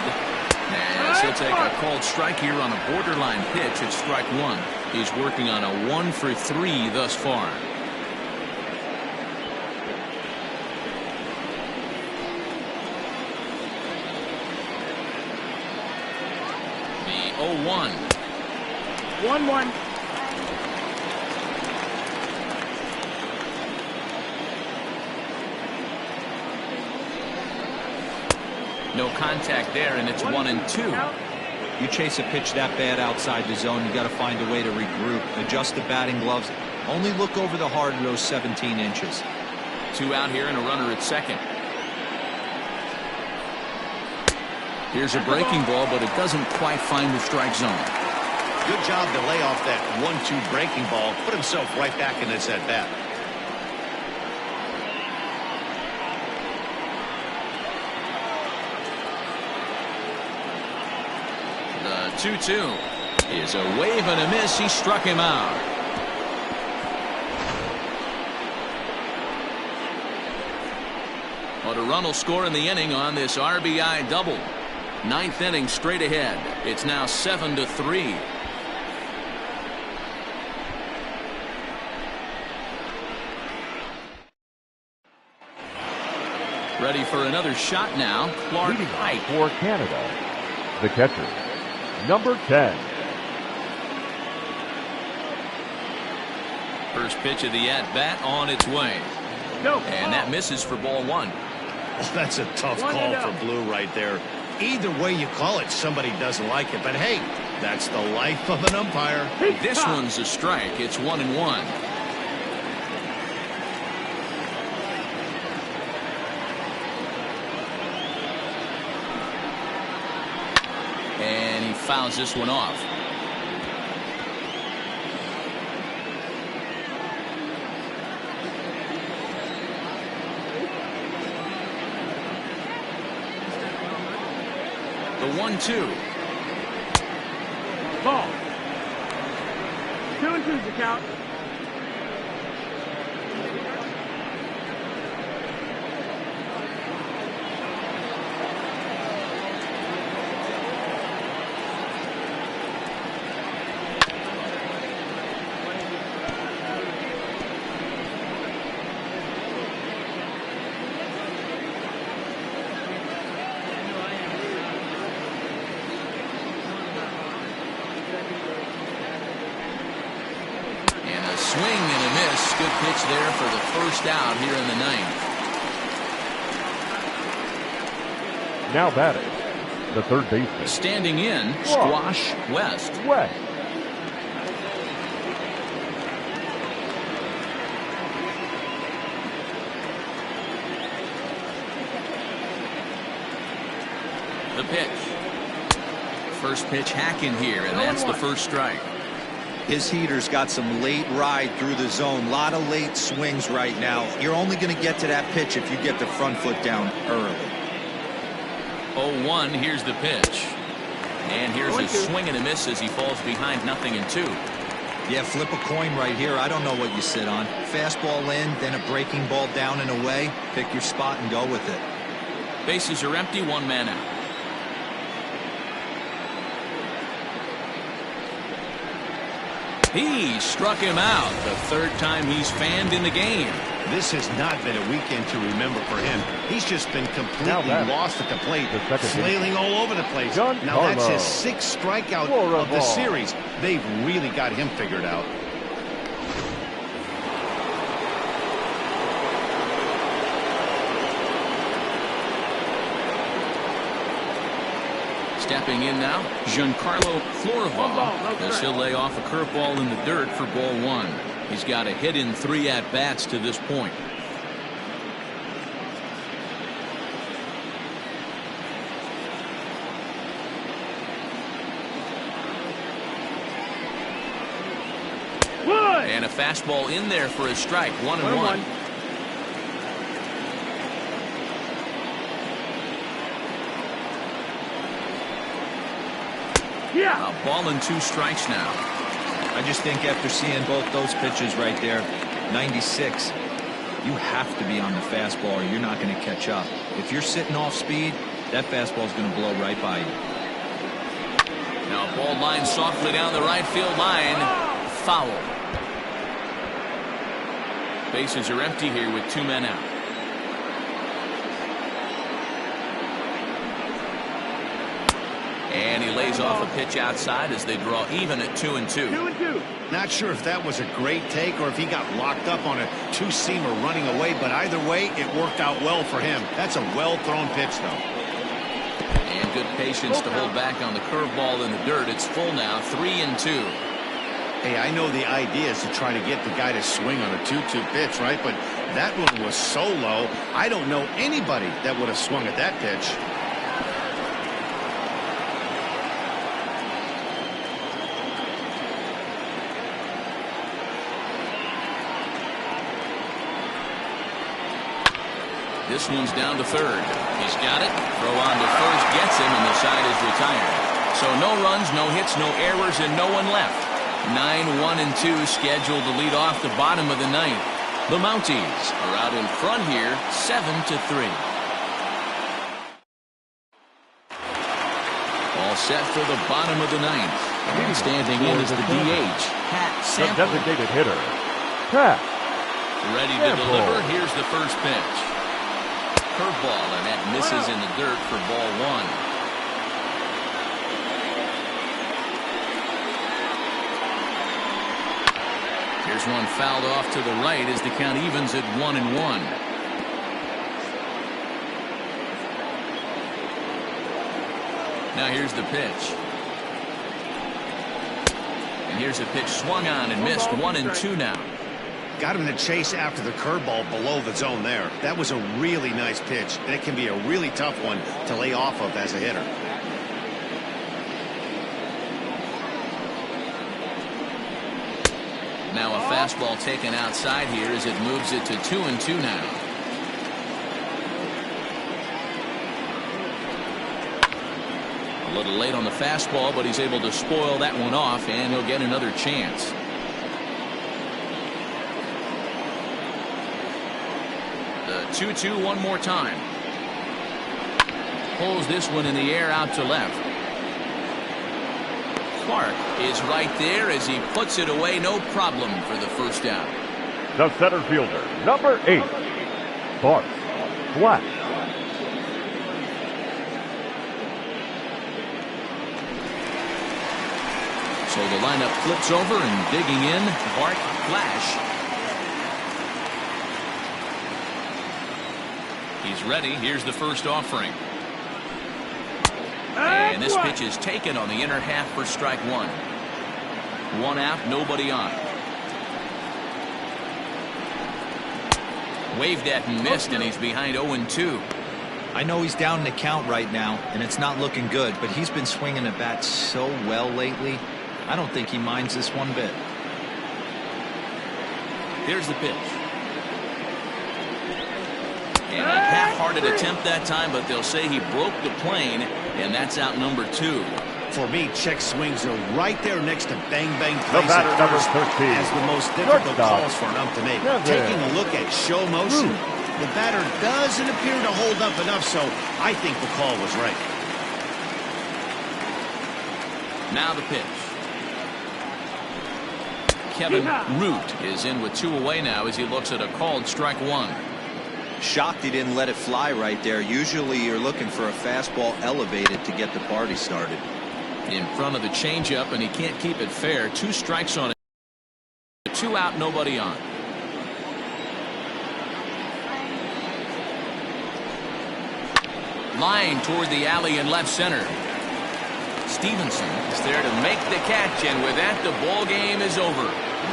As he'll take a called strike here on a borderline pitch at strike one. He's working on a 1-for-3 thus far. The 0-1. 1-1. No contact there, and it's 1-2. You chase a pitch that bad outside the zone, you got to find a way to regroup, adjust the batting gloves, only look over the heart of those 17 inches. Two out here and a runner at second. Here's a breaking ball, but it doesn't quite find the strike zone. Good job to lay off that 1-2 breaking ball, put himself right back in this at bat. The 2-2 is a wave and a miss. He struck him out. But a run will score in the inning on this RBI double. Ninth inning straight ahead. It's now 7-3. Ready for another shot now. Clark Height for Canada. The catcher, number 10. First pitch of the at-bat on its way. And that misses for ball one. Oh, that's a tough call for Blue right there. Either way you call it, somebody doesn't like it. But hey, that's the life of an umpire. This one's a strike. It's 1-1. fouls this one off. The 1-2. Ball. 2-2's the count. Swing and a miss. Good pitch there for the first out here in the ninth. Now batting, the third baseman. Standing in, Squash West. West. The pitch. First pitch hacking here, and that's the first strike. His heater's got some late ride through the zone. A lot of late swings right now. You're only going to get to that pitch if you get the front foot down early. 0-1, here's the pitch. And here's a swing and a miss as he falls behind 0-2. Yeah, flip a coin right here. I don't know what you sit on. Fastball in, then a breaking ball down and away. Pick your spot and go with it. Bases are empty, one man out. He struck him out. The third time he's fanned in the game. This has not been a weekend to remember for him. He's just been completely lost at the plate, flailing all over the place. Now that's his sixth strikeout of the series. They've really got him figured out. Stepping in now, Giancarlo Florival, as he'll lay off a curveball in the dirt for ball one. He's got a hit in 3 at-bats to this point. And a fastball in there for a strike, 1-1. Yeah. A ball and 2 strikes now. I just think after seeing both those pitches right there, 96, you have to be on the fastball or you're not going to catch up. If you're sitting off speed, that fastball is going to blow right by you. Now ball line softly down the right field line. Foul. Bases are empty here with 2 men out. And he lays off a pitch outside as they draw even at 2-2. 2-2. Not sure if that was a great take or if he got locked up on a two-seamer running away, but either way, it worked out well for him. That's a well-thrown pitch, though. And good patience to hold back on the curveball in the dirt. It's full now, 3-2. Hey, I know the idea is to try to get the guy to swing on a 2-2 pitch, right? But that one was so low, I don't know anybody that would have swung at that pitch. This one's down to third. He's got it. Throw on to first gets him, and the side is retired. So no runs, no hits, no errors, and no one left. 9-1-2 scheduled to lead off the bottom of the ninth. The Mounties are out in front here, 7-3. All set for the bottom of the ninth. And standing in is the DH, Pat Sample. The designated hitter, Pat. Ready to deliver. Here's the first pitch. Curveball, and that misses in the dirt for ball one. Here's one fouled off to the right as the count evens at 1-1. Now here's the pitch. And here's a pitch swung on and missed. 1-2 now. Got him in a chase after the curveball below the zone there. That was a really nice pitch, and it can be a really tough one to lay off of as a hitter. Now a fastball taken outside here as it moves it to 2-2 now. A little late on the fastball, but he's able to spoil that one off, and he'll get another chance. The 2-2 one more time. Pulls this one in the air out to left. Clark is right there as he puts it away, no problem for the first down. The center fielder, number 8, Bart Black. So the lineup flips over and digging in, Bart Flash. He's ready. Here's the first offering. And this pitch is taken on the inner half for strike one. One out, nobody on. Waved at and missed, and he's behind 0-2. I know he's down in the count right now, and it's not looking good, but he's been swinging the bat so well lately. I don't think he minds this one bit. Here's the pitch. And a half-hearted attempt that time, but they'll say he broke the plane, and that's out number 2. For me, check swings are right there next to bang-bang The plays batter, number 13. as the most difficult Shortstop. calls for an ump to make. Yeah, Taking a look at show motion, the batter doesn't appear to hold up enough, so I think the call was right. Now the pitch. Kevin Root is in with 2 away now as he looks at a called strike one. Shocked he didn't let it fly right there. Usually you're looking for a fastball elevated to get the party started. In front of the changeup, and he can't keep it fair. 2 strikes on it. 2 out, nobody on. Line toward the alley in left center. Stevenson is there to make the catch, and with that, the ball game is over.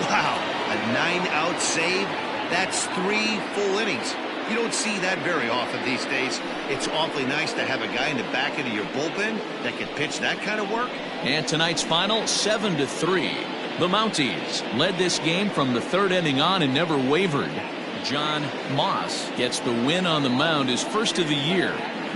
Wow, a 9-out save? That's 3 full innings. You don't see that very often these days. It's awfully nice to have a guy in the back end of your bullpen that can pitch that kind of work. And tonight's final, 7-3. The Mounties led this game from the 3rd inning on and never wavered. John Moss gets the win on the mound, his first of the year.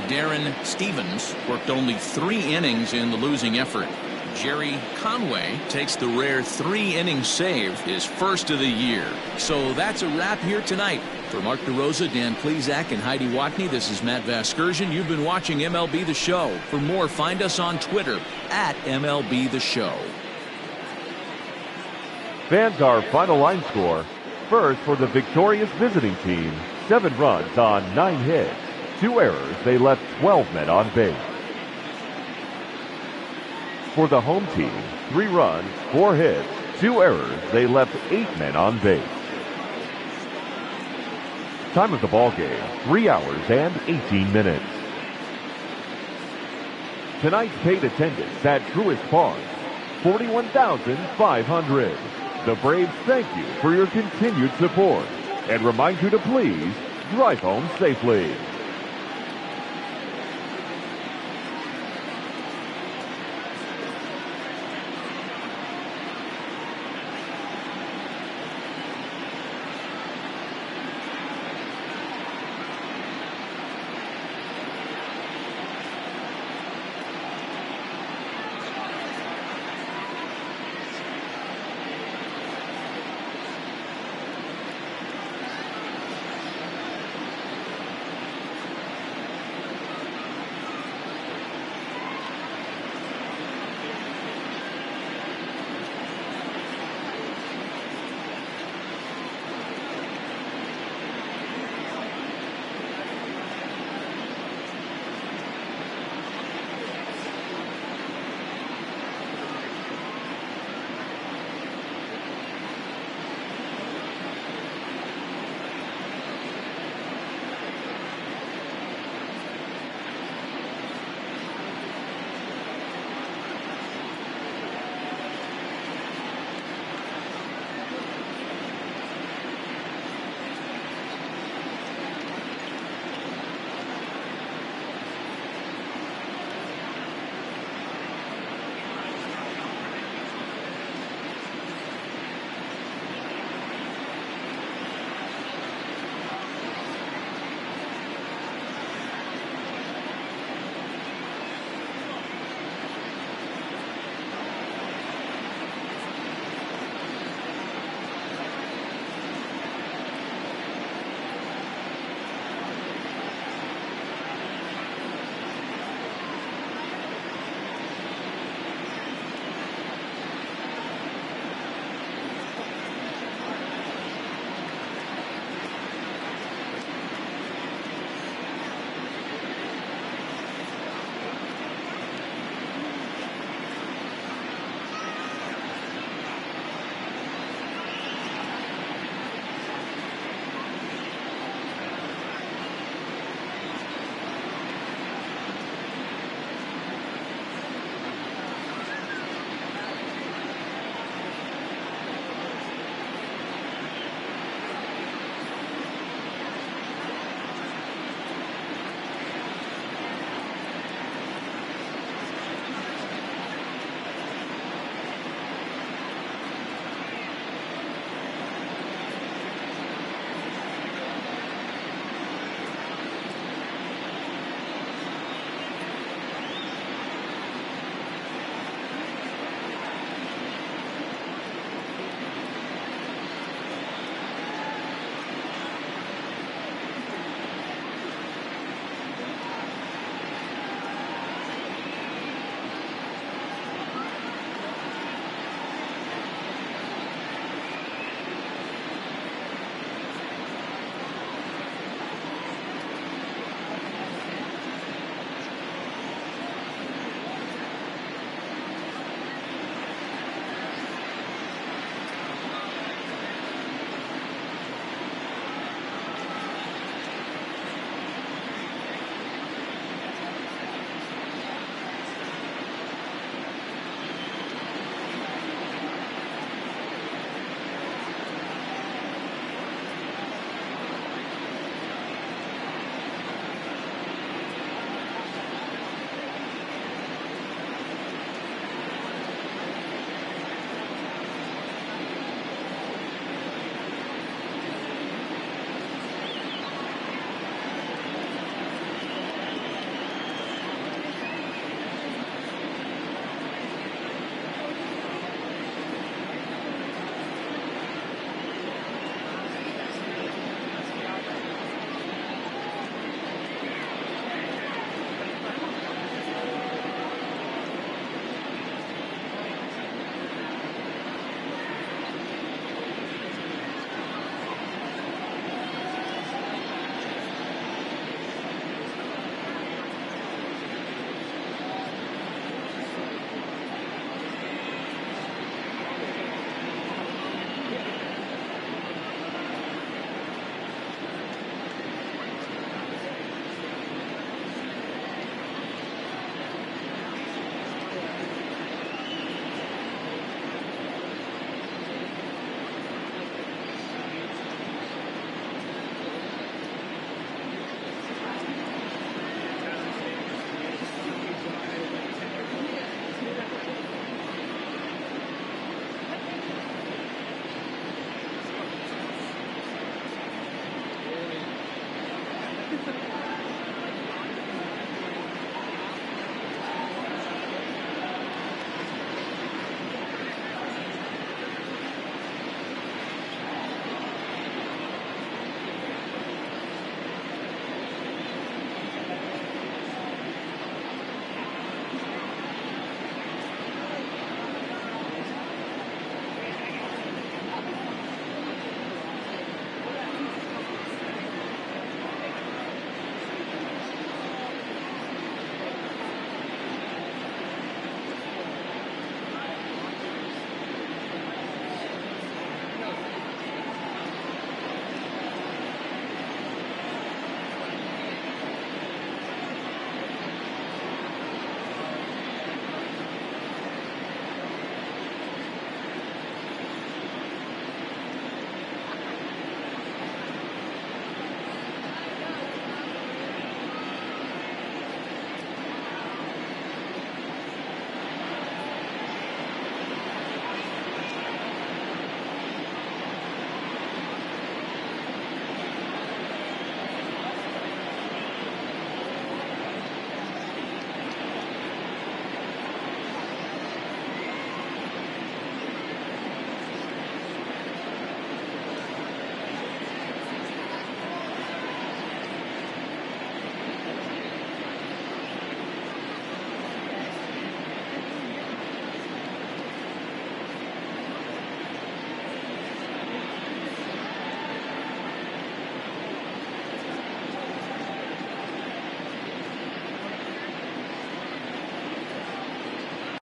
Darren Stevens worked only 3 innings in the losing effort. Jerry Conway takes the rare 3-inning save, his first of the year. So that's a wrap here tonight. For Mark DeRosa, Dan Plesac, and Heidi Watney, this is Matt Vasgersian. You've been watching MLB The Show. For more, find us on Twitter at MLB The Show. Fans, our final line score. First, for the victorious visiting team, 7 runs on 9 hits. 2 errors, they left 12 men on base. For the home team, 3 runs, 4 hits, 2 errors, they left 8 men on base. Time of the ball game, 3 hours and 18 minutes. Tonight's paid attendance at Truist Park, 41,500. The Braves thank you for your continued support and remind you to please drive home safely.